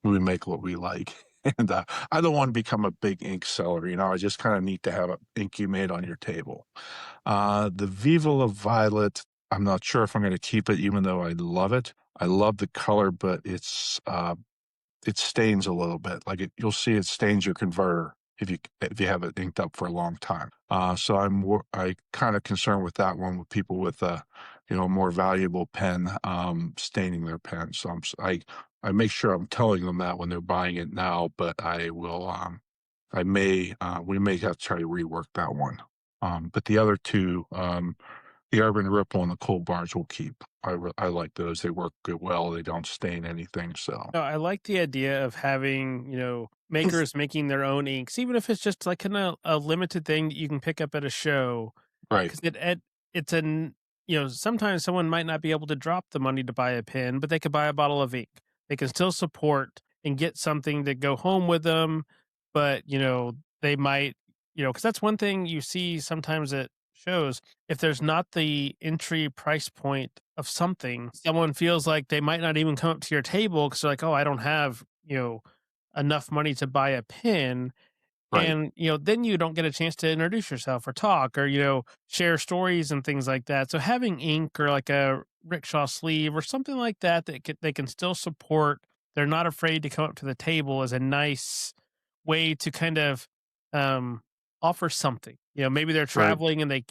we make what we like, and, I don't wanna become a big ink seller, I just kinda need to have a ink you made on your table. The Viva La Violet, I'm not sure if I'm gonna keep it even though I love it. I love the color, but it stains a little bit. Like you'll see it stains your converter if you have it inked up for a long time. So I kind of concerned with that one with people with a more valuable pen staining their pen. So I make sure I'm telling them that when they're buying it now. But I will we may have to try to rework that one. But the other two, the Urban Ripple and the Cold Bars will keep. I like those. They work good well. They don't stain anything. So No, I like the idea of having, makers making their own inks, even if it's just like a limited thing that you can pick up at a show. right. Because it's sometimes someone might not be able to drop the money to buy a pen, but they could buy a bottle of ink. They can still support and get something to go home with them. But, they might, because that's one thing you see sometimes at shows. If there's not the entry price point of something, someone feels like they might not even come up to your table because they're like, oh, I don't have, enough money to buy a pen. Right. And, then you don't get a chance to introduce yourself or talk or, share stories and things like that. So having ink or like a rickshaw sleeve or something like that they can still support. They're not afraid to come up to the table is a nice way to kind of um, offer something. Maybe they're Right. traveling and they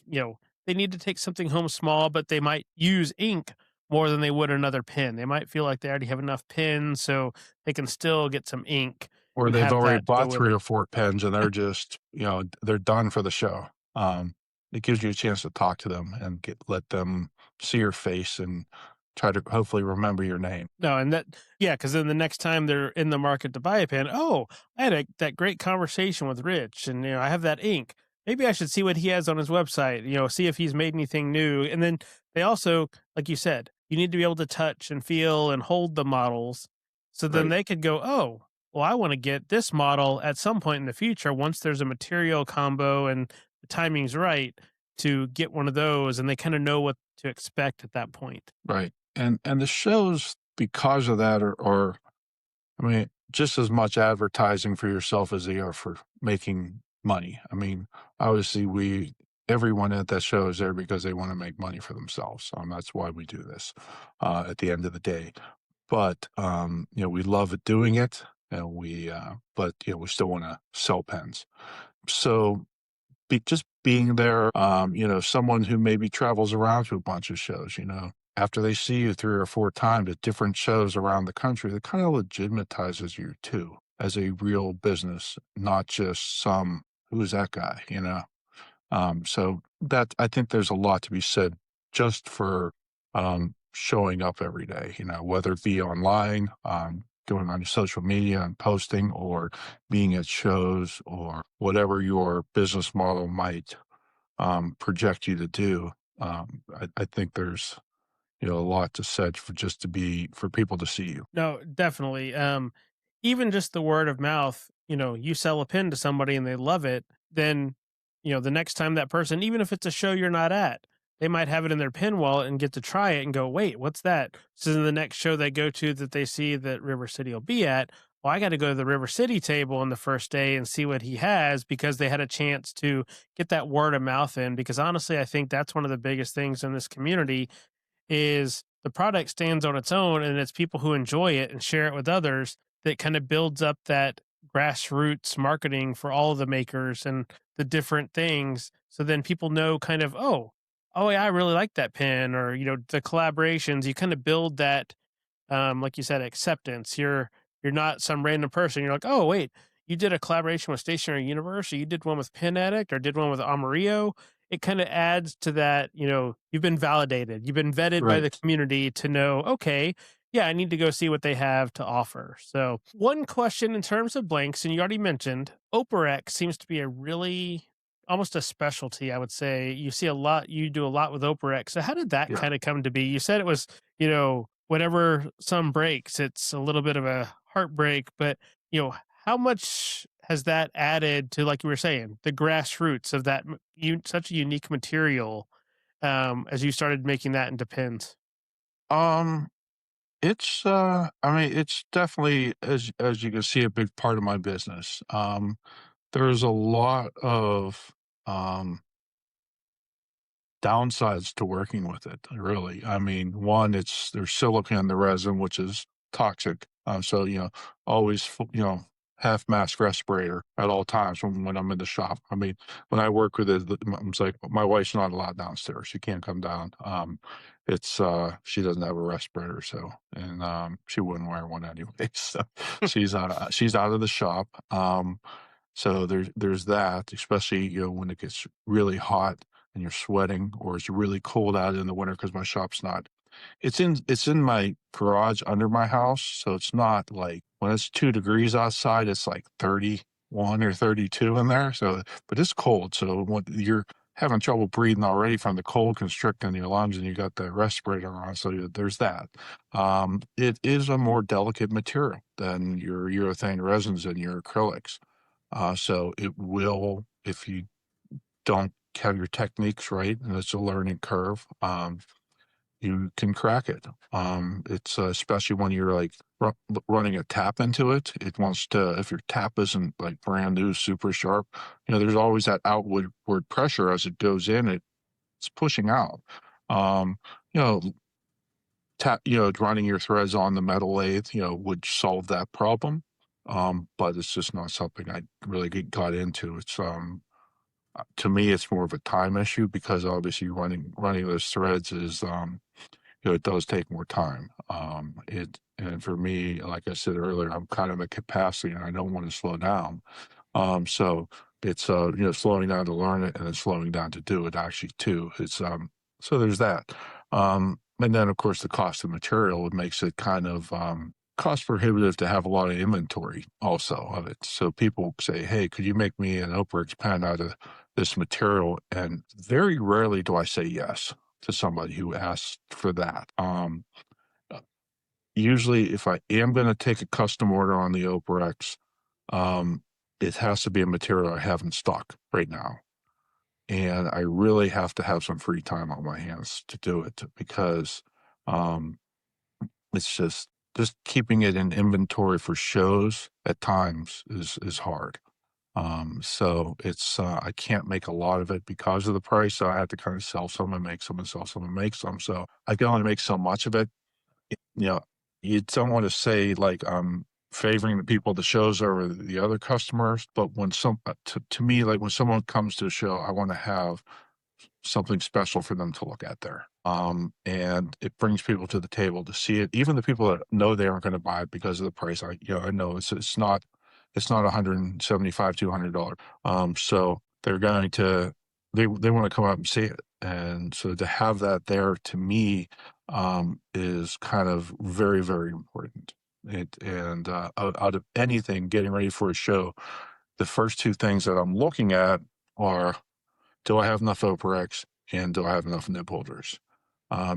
need to take something home small, but they might use ink more than they would another pen. They might feel like they already have enough pens, so they can still get some ink Or and they've have already that to go bought with 3 it. or 4 pens and they're just, they're done for the show. It gives you a chance to talk to them and let them see your face and try to hopefully remember your name. No, and yeah, because then the next time they're in the market to buy a pen, oh, I had that great conversation with Rich, and I have that ink. Maybe I should see what he has on his website. See if he's made anything new. And then they also, like you said, you need to be able to touch and feel and hold the models, so then Right. they could go, oh, well, I want to get this model at some point in the future once there's a material combo and the timing's right to get one of those, and they kind of know what to expect at that point. Right. And the shows because of that are I mean, just as much advertising for yourself as they are for making money. I mean, obviously everyone at that show is there because they want to make money for themselves. That's why we do this at the end of the day. But we love it doing it and but we still want to sell pens. So just being there, someone who maybe travels around to a bunch of shows, after they see you 3 or 4 times at different shows around the country, that kind of legitimizes you too as a real business, not just some "Who's that guy?" So that I think there's a lot to be said just for, showing up every day, whether it be online, going on your social media and posting, or being at shows, or whatever your business model might, project you to do. I think there's, a lot to said for just to be for people to see you. No, definitely. Even just the word of mouth, you sell a pin to somebody and they love it, then, the next time that person, even if it's a show you're not at, they might have it in their pin wallet and get to try it and go, wait, what's that? So then the next show they go to that they see that River City will be at, well, I got to go to the River City table on the first day and see what he has because they had a chance to get that word of mouth in. Because honestly, I think that's one of the biggest things in this community is the product stands on its own and it's people who enjoy it and share it with others that kind of builds up that grassroots marketing for all of the makers and the different things. So then people know kind of, oh yeah, I really like that pen or, the collaborations, you kind of build that like you said, acceptance. You're not some random person. You're like, oh wait, you did a collaboration with Stationery Universe, or you did one with Pen Addict, or did one with Amarillo. It kind of adds to that. You've been validated. You've been vetted by the Right. community to know, okay, yeah, I need to go see what they have to offer. So, one question in terms of blanks, and you already mentioned, Operex seems to be a really almost a specialty, I would say. You see a lot, you do a lot with Operex. So, how did that Yeah. kind of come to be? You said it was whenever some breaks, it's a little bit of a heartbreak, but how much has that added to, like you were saying, the grassroots of that such a unique material as you started making that into pins? Um, I mean, it's definitely, as you can see, a big part of my business. There's a lot of, downsides to working with it, really. I mean, one, there's silica in the resin, which is toxic. So, always, half mask respirator at all times when I'm in the shop. I mean, when I work with it, it's like my wife's not allowed downstairs. She can't come down. She doesn't have a respirator. So, and, she wouldn't wear one anyway. So she's out of the shop. So there's that, especially, when it gets really hot and you're sweating, or it's really cold out in the winter because my shop's not. It's in my garage under my house, so it's not like when it's 2 degrees outside, it's like 31 or 32 in there. So, but it's cold. So when you're having trouble breathing already from the cold constricting your lungs, and you got the respirator on, so there's that. It is a more delicate material than your urethane resins and your acrylics. So it will, if you don't have your techniques right, and it's a learning curve. you can crack it. It's especially when you're like running a tap into it. It wants to, if your tap isn't like brand new, super sharp, there's always that outward pressure as it goes in. It's pushing out. Um, you know, running your threads on the metal lathe, would solve that problem. But it's just not something I really got into. To me, it's more of a time issue because obviously running those threads is it does take more time. And for me, like I said earlier, I'm kind of at capacity and I don't want to slow down. So it's slowing down to learn it and then slowing down to do it actually too. So there's that. And then of course the cost of material, it makes it kind of cost prohibitive to have a lot of inventory also of it. So people say, hey, could you make me an Oprix pen out of this material? And very rarely do I say yes to somebody who asks for that. Uh, Usually if I am going to take a custom order on the Oprix, um, it has to be a material I have in stock right now. And I really have to have some free time on my hands to do it because um, it's just keeping it in inventory for shows at times is hard. So I can't make a lot of it because of the price. So I have to kind of sell some and make some and sell some and make some. So I can only make so much of it. You know, you don't want to say like favoring the people at the shows over the other customers, but when to me, like when someone comes to a show, I want to have something special for them to look at there. And it brings people to the table to see it. Even the people that know they aren't going to buy it because of the price. I know it's not $175, $200. So they're going to they want to come out and see it. And so to have that there to me is kind of very, very important. Out of anything, getting ready for a show, the first two things that I'm looking at are, do I have enough Operex and do I have enough nib holders?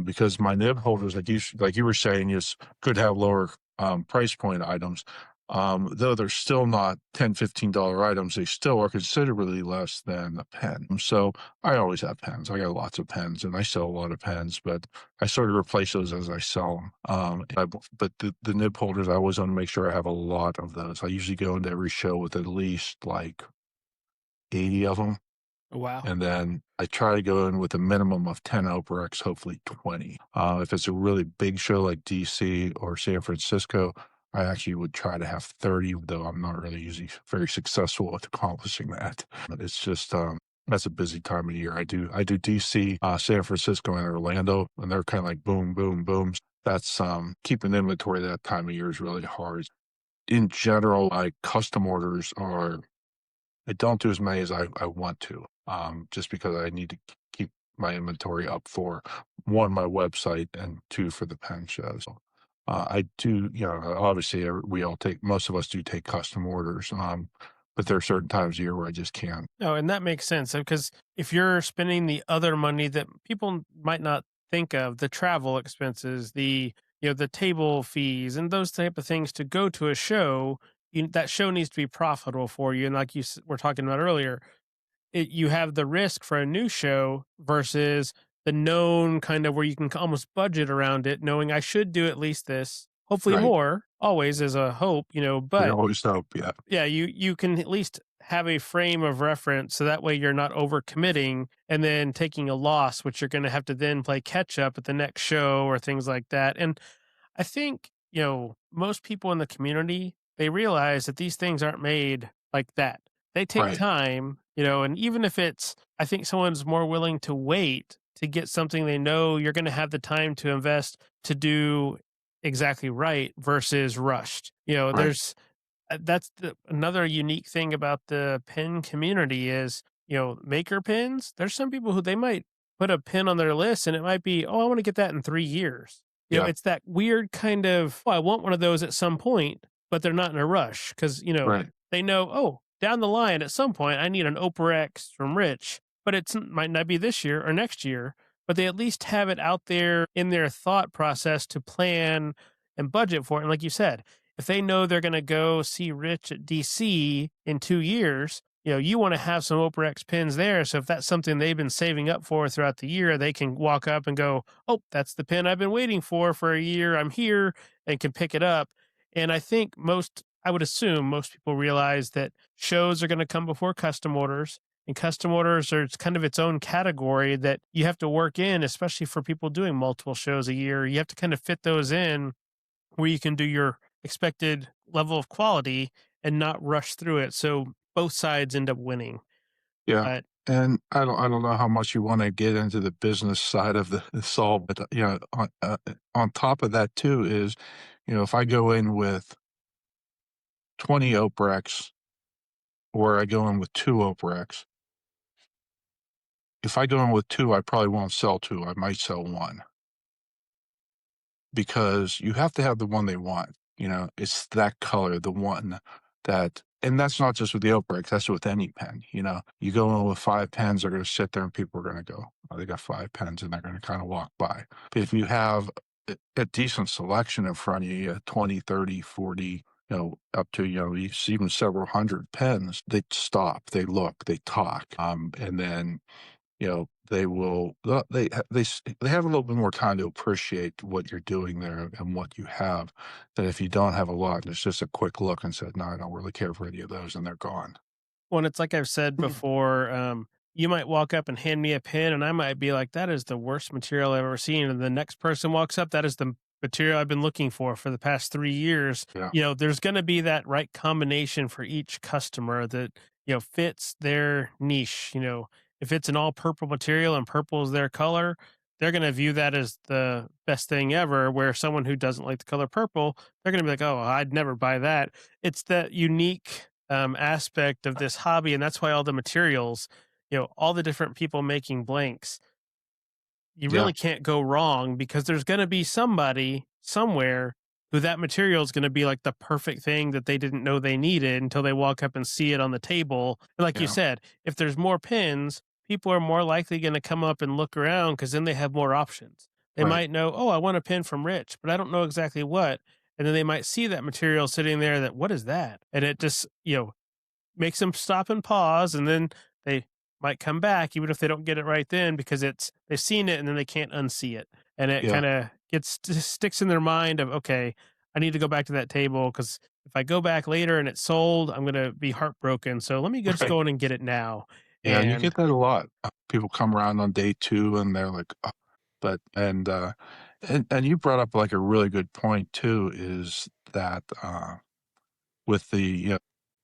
Because my nib holders, like you were saying, is could have lower price point items. Though they're still not $10, $15 items, they still are considerably less than a pen. So I always have pens. I got lots of pens and I sell a lot of pens, but I sort of replace those as I sell them. But the nib holders, I always want to make sure I have a lot of those. I usually go into every show with at least like 80 of them. Wow. And then I try to go in with a minimum of 10 Operex, hopefully 20. If it's a really big show like DC or San Francisco, I actually would try to have 30, though I'm not really usually very successful at accomplishing that. But it's just that's a busy time of year. I do DC, San Francisco, and Orlando, and they're kind of like boom, boom, booms. That's keeping inventory that time of year is really hard. In general, like custom orders I don't do as many as I want to, just because I need to keep my inventory up for one, my website, and two, for the pen shows. I do, obviously most of us do take custom orders, but there are certain times a year where I just can't. No, and that makes sense because if you're spending the other money that people might not think of, the travel expenses, the table fees and those type of things to go to a show, that show needs to be profitable for you. And like were talking about earlier, you have the risk for a new show versus the known kind of where you can almost budget around it, knowing I should do at least this, hopefully Right. more, always as a hope, We but always hope, yeah. yeah, you can at least have a frame of reference so that way you're not overcommitting and then taking a loss, which you're going to have to then play catch up at the next show or things like that. And I think, most people in the community, they realize that these things aren't made like that. They take Right. time, and even if I think someone's more willing to wait to get something they know you're going to have the time to invest to do exactly right versus rushed. Right. That's another unique thing about the pen community is, maker pens. There's some people who they might put a pen on their list and it might be, oh, I want to get that in 3 years. Yeah. It's that weird kind of, oh, I want one of those at some point, but they're not in a rush because, Right. they know, oh, down the line at some point, I need an Oprah X from Rich, but might not be this year or next year, but they at least have it out there in their thought process to plan and budget for it. And like you said, if they know they're going to go see Rich at DC in 2 years, you want to have some Oprx pins there. So if that's something they've been saving up for throughout the year, they can walk up and go, "Oh, that's the pin I've been waiting for a year. I'm here," and can pick it up. And I think I would assume most people realize that shows are going to come before custom orders. And custom orders are, it's kind of its own category that you have to work in, especially for people doing multiple shows a year. You have to kind of fit those in where you can do your expected level of quality and not rush through it. So both sides end up winning. Yeah. But And I don't know how much you want to get into the business side of this all, but on top of that too is, if I go in with 20 Oprex or I go in with two Oprex, if I go in with two, I probably won't sell two. I might sell one because you have to have the one they want. It's that color, the one that, and that's not just with the Oprex, that's with any pen. You go in with five pens, they're going to sit there and people are going to go, oh, they got five pens, and they're going to kind of walk by. But if you have a decent selection in front of you, 20, 30, 40, up to, even several hundred pens, they stop, they look, they talk. And then they will they have a little bit more time to appreciate what you're doing there and what you have, than if you don't have a lot and it's just a quick look and said, no, I don't really care for any of those, and they're gone. when it's like I've said before, you might walk up and hand me a pen, and I might be like, "That is the worst material I've ever seen." And the next person walks up, "That is the material I've been looking for the past 3 years." Yeah, There's going to be that right combination for each customer that fits their niche. If it's an all purple material and purple is their color, they're going to view that as the best thing ever. Where someone who doesn't like the color purple, they're going to be like, "Oh, I'd never buy that." It's that unique aspect of this hobby, and that's why all the materials, all the different people making blanks, you yeah, really can't go wrong because there's going to be somebody somewhere who that material is going to be like the perfect thing that they didn't know they needed until they walk up and see it on the table. And like you yeah, said, if there's more pins, people are more likely going to come up and look around because then they have more options. They right, might know, oh, I want a pin from Rich, but I don't know exactly what. And then they might see that material sitting there that, what is that? And it just, makes them stop and pause, and then they might come back even if they don't get it right then because they've seen it and then they can't unsee it. And it yeah, kind of sticks in their mind of, okay, I need to go back to that table because if I go back later and it's sold, I'm going to be heartbroken. So let me just right. go in and get it now. Yeah, and you And get that a lot. People come around on day two and they're like, "Oh," but and you brought up like a really good point too, is that with the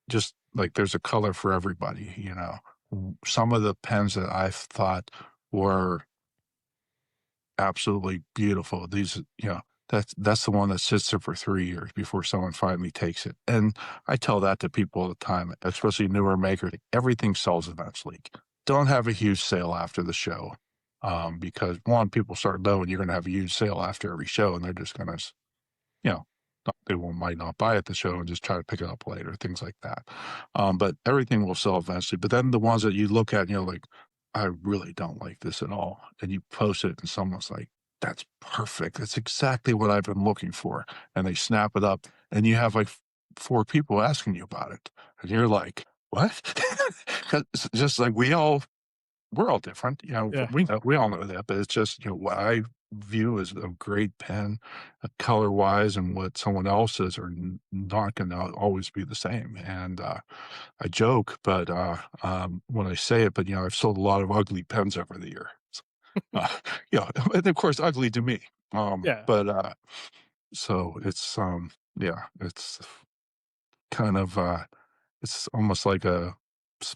just like there's a color for everybody. Some of the pens that I've thought were absolutely beautiful. These, that's the one that sits there for 3 years before someone finally takes it. And I tell that to people all the time, especially newer makers. Everything sells eventually. Don't have a huge sale after the show. Because one, people start low and you're going to have a huge sale after every show and they're just going to, you know, they might not buy at the show and just try to pick it up later, things like that. But everything will sell eventually. But then the ones that you look at, and you're like, I really don't like this at all. And you post it, and someone's like, that's perfect. That's exactly what I've been looking for. And they snap it up, and you have like four people asking you about it. And you're like, what? 'Cause it's just like we're all different. yeah, We all know that, but it's just, what I view as a great pen, color wise, and what someone else's are not going to always be the same. And I joke, but when I say it, but I've sold a lot of ugly pens over the years. Uh, and of course, ugly to me. yeah. But so it's yeah, it's kind of it's almost like a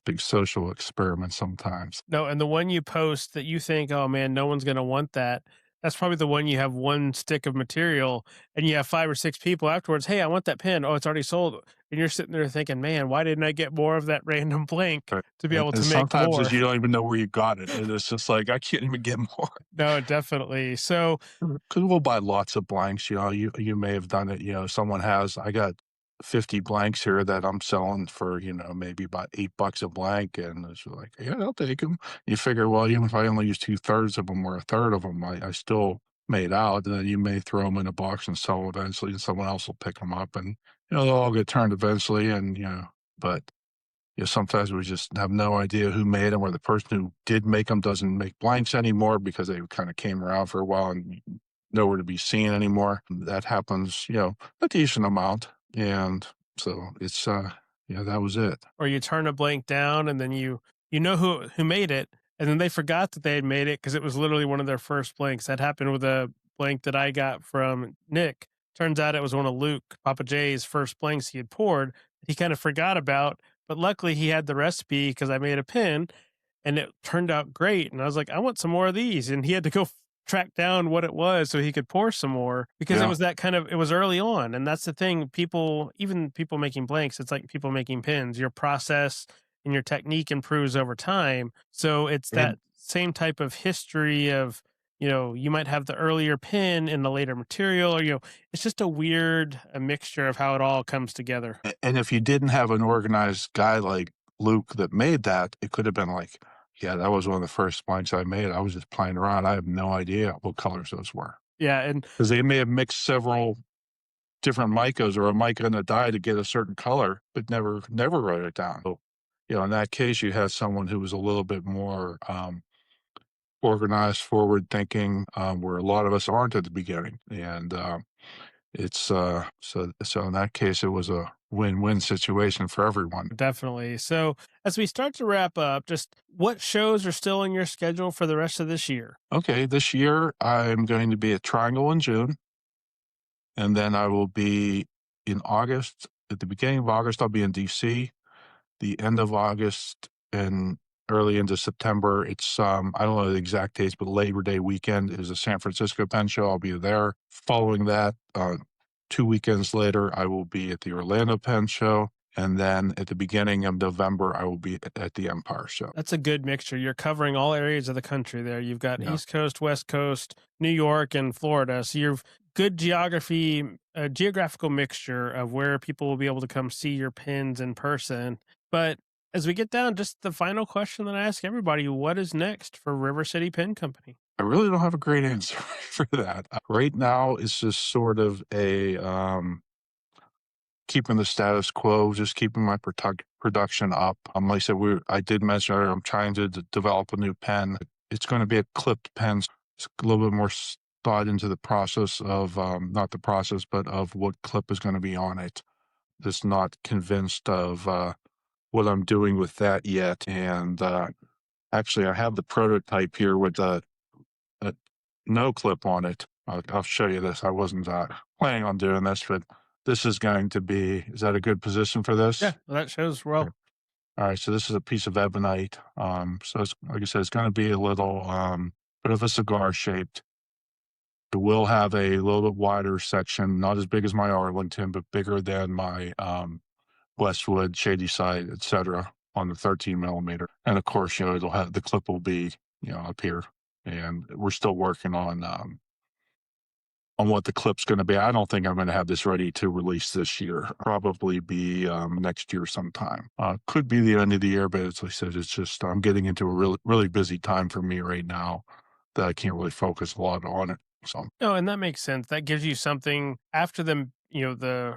big social experiment sometimes. No, and the one you post that you think, "Oh, man, no one's gonna want that," that's probably the one you have 1 stick of material, and you have 5 or 6 people afterwards, "Hey, I want that pen." "Oh, it's already sold." And you're sitting there thinking, "Man, why didn't I get more of that random blank Right. to be And able and to make sometimes is more?" you don't even know where you got it, and it's just like, I can't even get more. No, definitely. So, Because we'll buy lots of blanks, you may have done it, someone has I got 50 blanks here that I'm selling for, maybe about $8 a blank, and it's like, "Yeah, I'll take them." You figure, well, even if I only use two-thirds of them or a third of them, I still made out, and then you may throw them in a box and sell 'em eventually, and someone else will pick them up, and, they'll all get turned eventually, and, but sometimes we just have no idea who made them, or the person who did make them doesn't make blanks anymore because they kind of came around for a while and nowhere to be seen anymore. That happens, a decent amount. And so yeah, that was it. Or you turn a blank down and then you know who made it, and then they forgot that they had made it because it was literally one of their first blanks. That happened with a blank that I got from Nick. Turns out it was one of Luke, Papa J's first blanks he had poured that he kind of forgot about, but luckily he had the recipe because I made a pin and it turned out great. And I was like, I want some more of these. And he had to go track down what it was so he could pour some more because it Yeah. was that kind of, it was early on. And that's the thing. People, even people making blanks, it's like people making pins. Your process and your technique improves over time. So it's that And same type of history of, you might have the earlier pin in the later material, or, it's just a mixture of how it all comes together. and if you didn't have an organized guy like Luke that made that, it could have been like, yeah, that was one of the first blanks I made. I was just playing around. I have no idea what colors those were Yeah. And because they may have mixed several different micas or a mica and a dye to get a certain color, but never wrote it down. So, in that case, you had someone who was a little bit more organized, forward thinking, where a lot of us aren't at the beginning. And it's so in that case, it was a win-win situation for everyone. definitely. So, as we start to wrap up, just what shows are still in your schedule for the rest of this year? Okay, this year I'm going to be at Triangle in June, and then I will be in August. At the beginning of August, I'll be in DC. The end of August and early into September, it's I don't know the exact dates, but Labor Day weekend is a San Francisco Pen Show. I'll be there. Following that, 2 weekends later, I will be at the Orlando Pen Show. And then at the beginning of November, I will be at the Empire Show. That's a good mixture. You're covering all areas of the country there. You've got Yeah. East Coast, West Coast, New York, and Florida. So you've good geography, a geographical mixture of where people will be able to come see your pins in person. But as we get down, just the final question that I ask everybody, what is next for River City Pen Company? I really don't have a great answer for that. Right now, it's just sort of a keeping the status quo, just keeping my production up. Like I said, I did mention earlier, I'm trying to develop a new pen. It's going to be a clipped pen. It's a little bit more thought into the process of, not the process, but of what clip is going to be on it. Just not convinced of what I'm doing with that yet. And actually, I have the prototype here with a no clip on it. I'll show you this. I wasn't planning on doing this, but this is going to be, is that a good position for Yeah, this? well, that shows Okay. well. All right. So this is a piece of ebonite. So it's, like I said, it's going to be a little, bit of a cigar shaped. It will have a little bit wider section, not as big as my Arlington, but bigger than my, Westwood, Shady Side, etc. on the 13 millimeter. And of course, it'll have, the clip will be, up here. And we're still working on what the clip's going to be. I don't think I'm going to have this ready to release this year. Probably be next year sometime. Could be the end of the year, but as I said, it's just I'm getting into a really busy time for me right now that I can't really focus a lot on it. So No, and that makes sense. That gives you something after the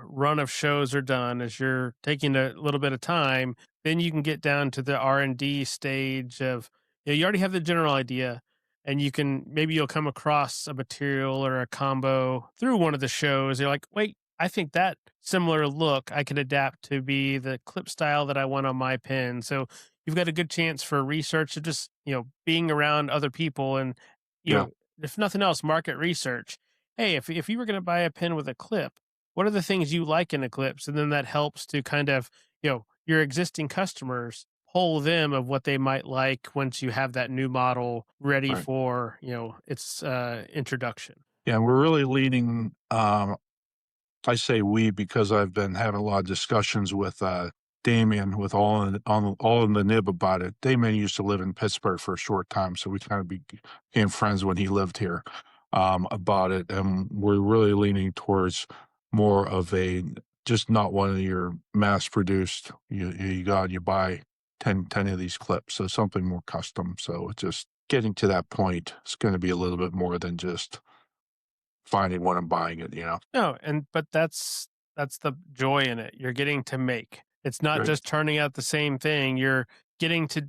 run of shows are done as you're taking a little bit of time, then you can get down to the R&D stage of, you already have the general idea and maybe you'll come across a material or a combo through one of the shows. You're like, wait, I think that similar look I could adapt to be the clip style that I want on my pen. So you've got a good chance for research of just, being around other people and, you yeah, know, if nothing else, market research. Hey, if you were going to buy a pen with a clip, what are the things you like in eclipse? And then that helps to kind of, your existing customers poll them of what they might like once you have that new model ready right. for, its introduction. Yeah, we're really leaning. I say we because I've been having a lot of discussions with Damien with all in the nib about it. Damien used to live in Pittsburgh for a short time, so we kind of became friends when he lived here about it, and we're really leaning towards more of a just not one of your mass produced. You buy 10 of these clips, so something more custom. So it's just getting to that point. It's going to be a little bit more than just finding one and buying it. No, but that's the joy in it. You're getting to make. It's not Right. just turning out the same thing. You're getting to,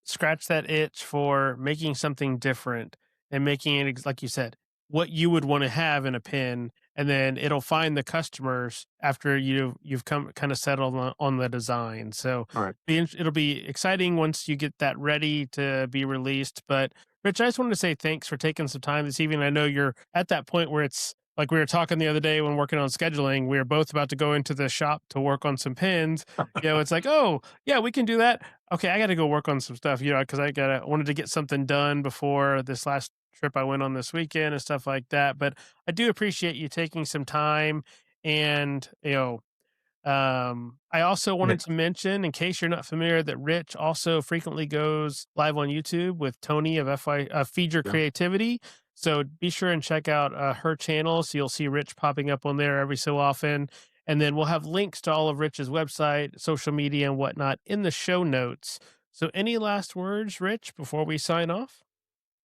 scratch that itch for making something different and making it, like you said, what you would want to have in a pin. And then it'll find the customers after you've come kind of settled on the design. So All right. it'll be exciting once you get that ready to be released. But Rich, I just wanted to say thanks for taking some time this evening. I know you're at that point where it's like we were talking the other day when working on scheduling. We were both about to go into the shop to work on some pins. It's like, oh yeah, we can do that. Okay, I got to go work on some stuff. Because wanted to get something done before this last trip I went on this weekend and stuff like that. But I do appreciate you taking some time and I also Yeah. wanted to mention, in case you're not familiar, that Rich also frequently goes live on YouTube with Tony of Feed Your Yeah. Creativity. So be sure and check out her channel. So you'll see Rich popping up on there every so often. And then we'll have links to all of Rich's website, social media, and whatnot in the show notes. So any last words, Rich, before we sign off?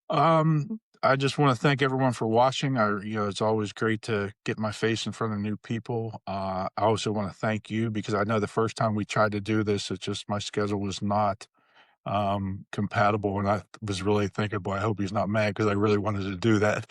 I just want to thank everyone for watching. It's always great to get my face in front of new people. I also want to thank you because I know the first time we tried to do this, it's just my schedule was not compatible, and I was really thinking, boy, I hope he's not mad because I really wanted to do that.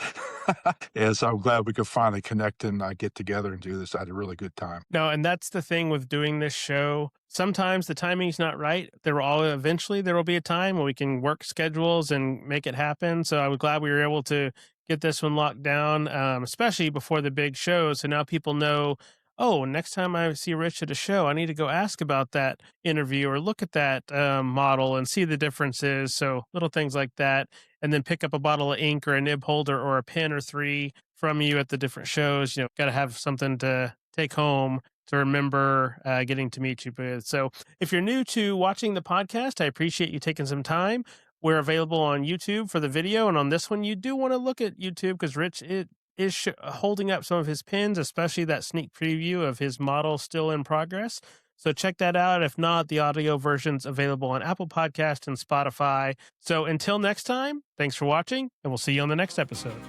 And so I'm glad we could finally connect and get together and do this. I had a really good time. No, and that's the thing with doing this show. Sometimes the timing's not right. Eventually there will be a time when we can work schedules and make it happen. So I was glad we were able to get this one locked down, especially before the big show. So now people know, oh, next time I see Rich at a show, I need to go ask about that interview or look at that model and see the differences. So little things like that. And then pick up a bottle of ink or a nib holder or a pen or three from you at the different shows. Got to have something to take home to remember getting to meet you with. So if you're new to watching the podcast, I appreciate you taking some time. We're available on YouTube for the video. And on this one, you do want to look at YouTube because Rich is holding up some of his pins, especially that sneak preview of his model still in progress. So check that out. If not, the audio version's available on Apple Podcast and Spotify. So until next time, thanks for watching, and we'll see you on the next episode.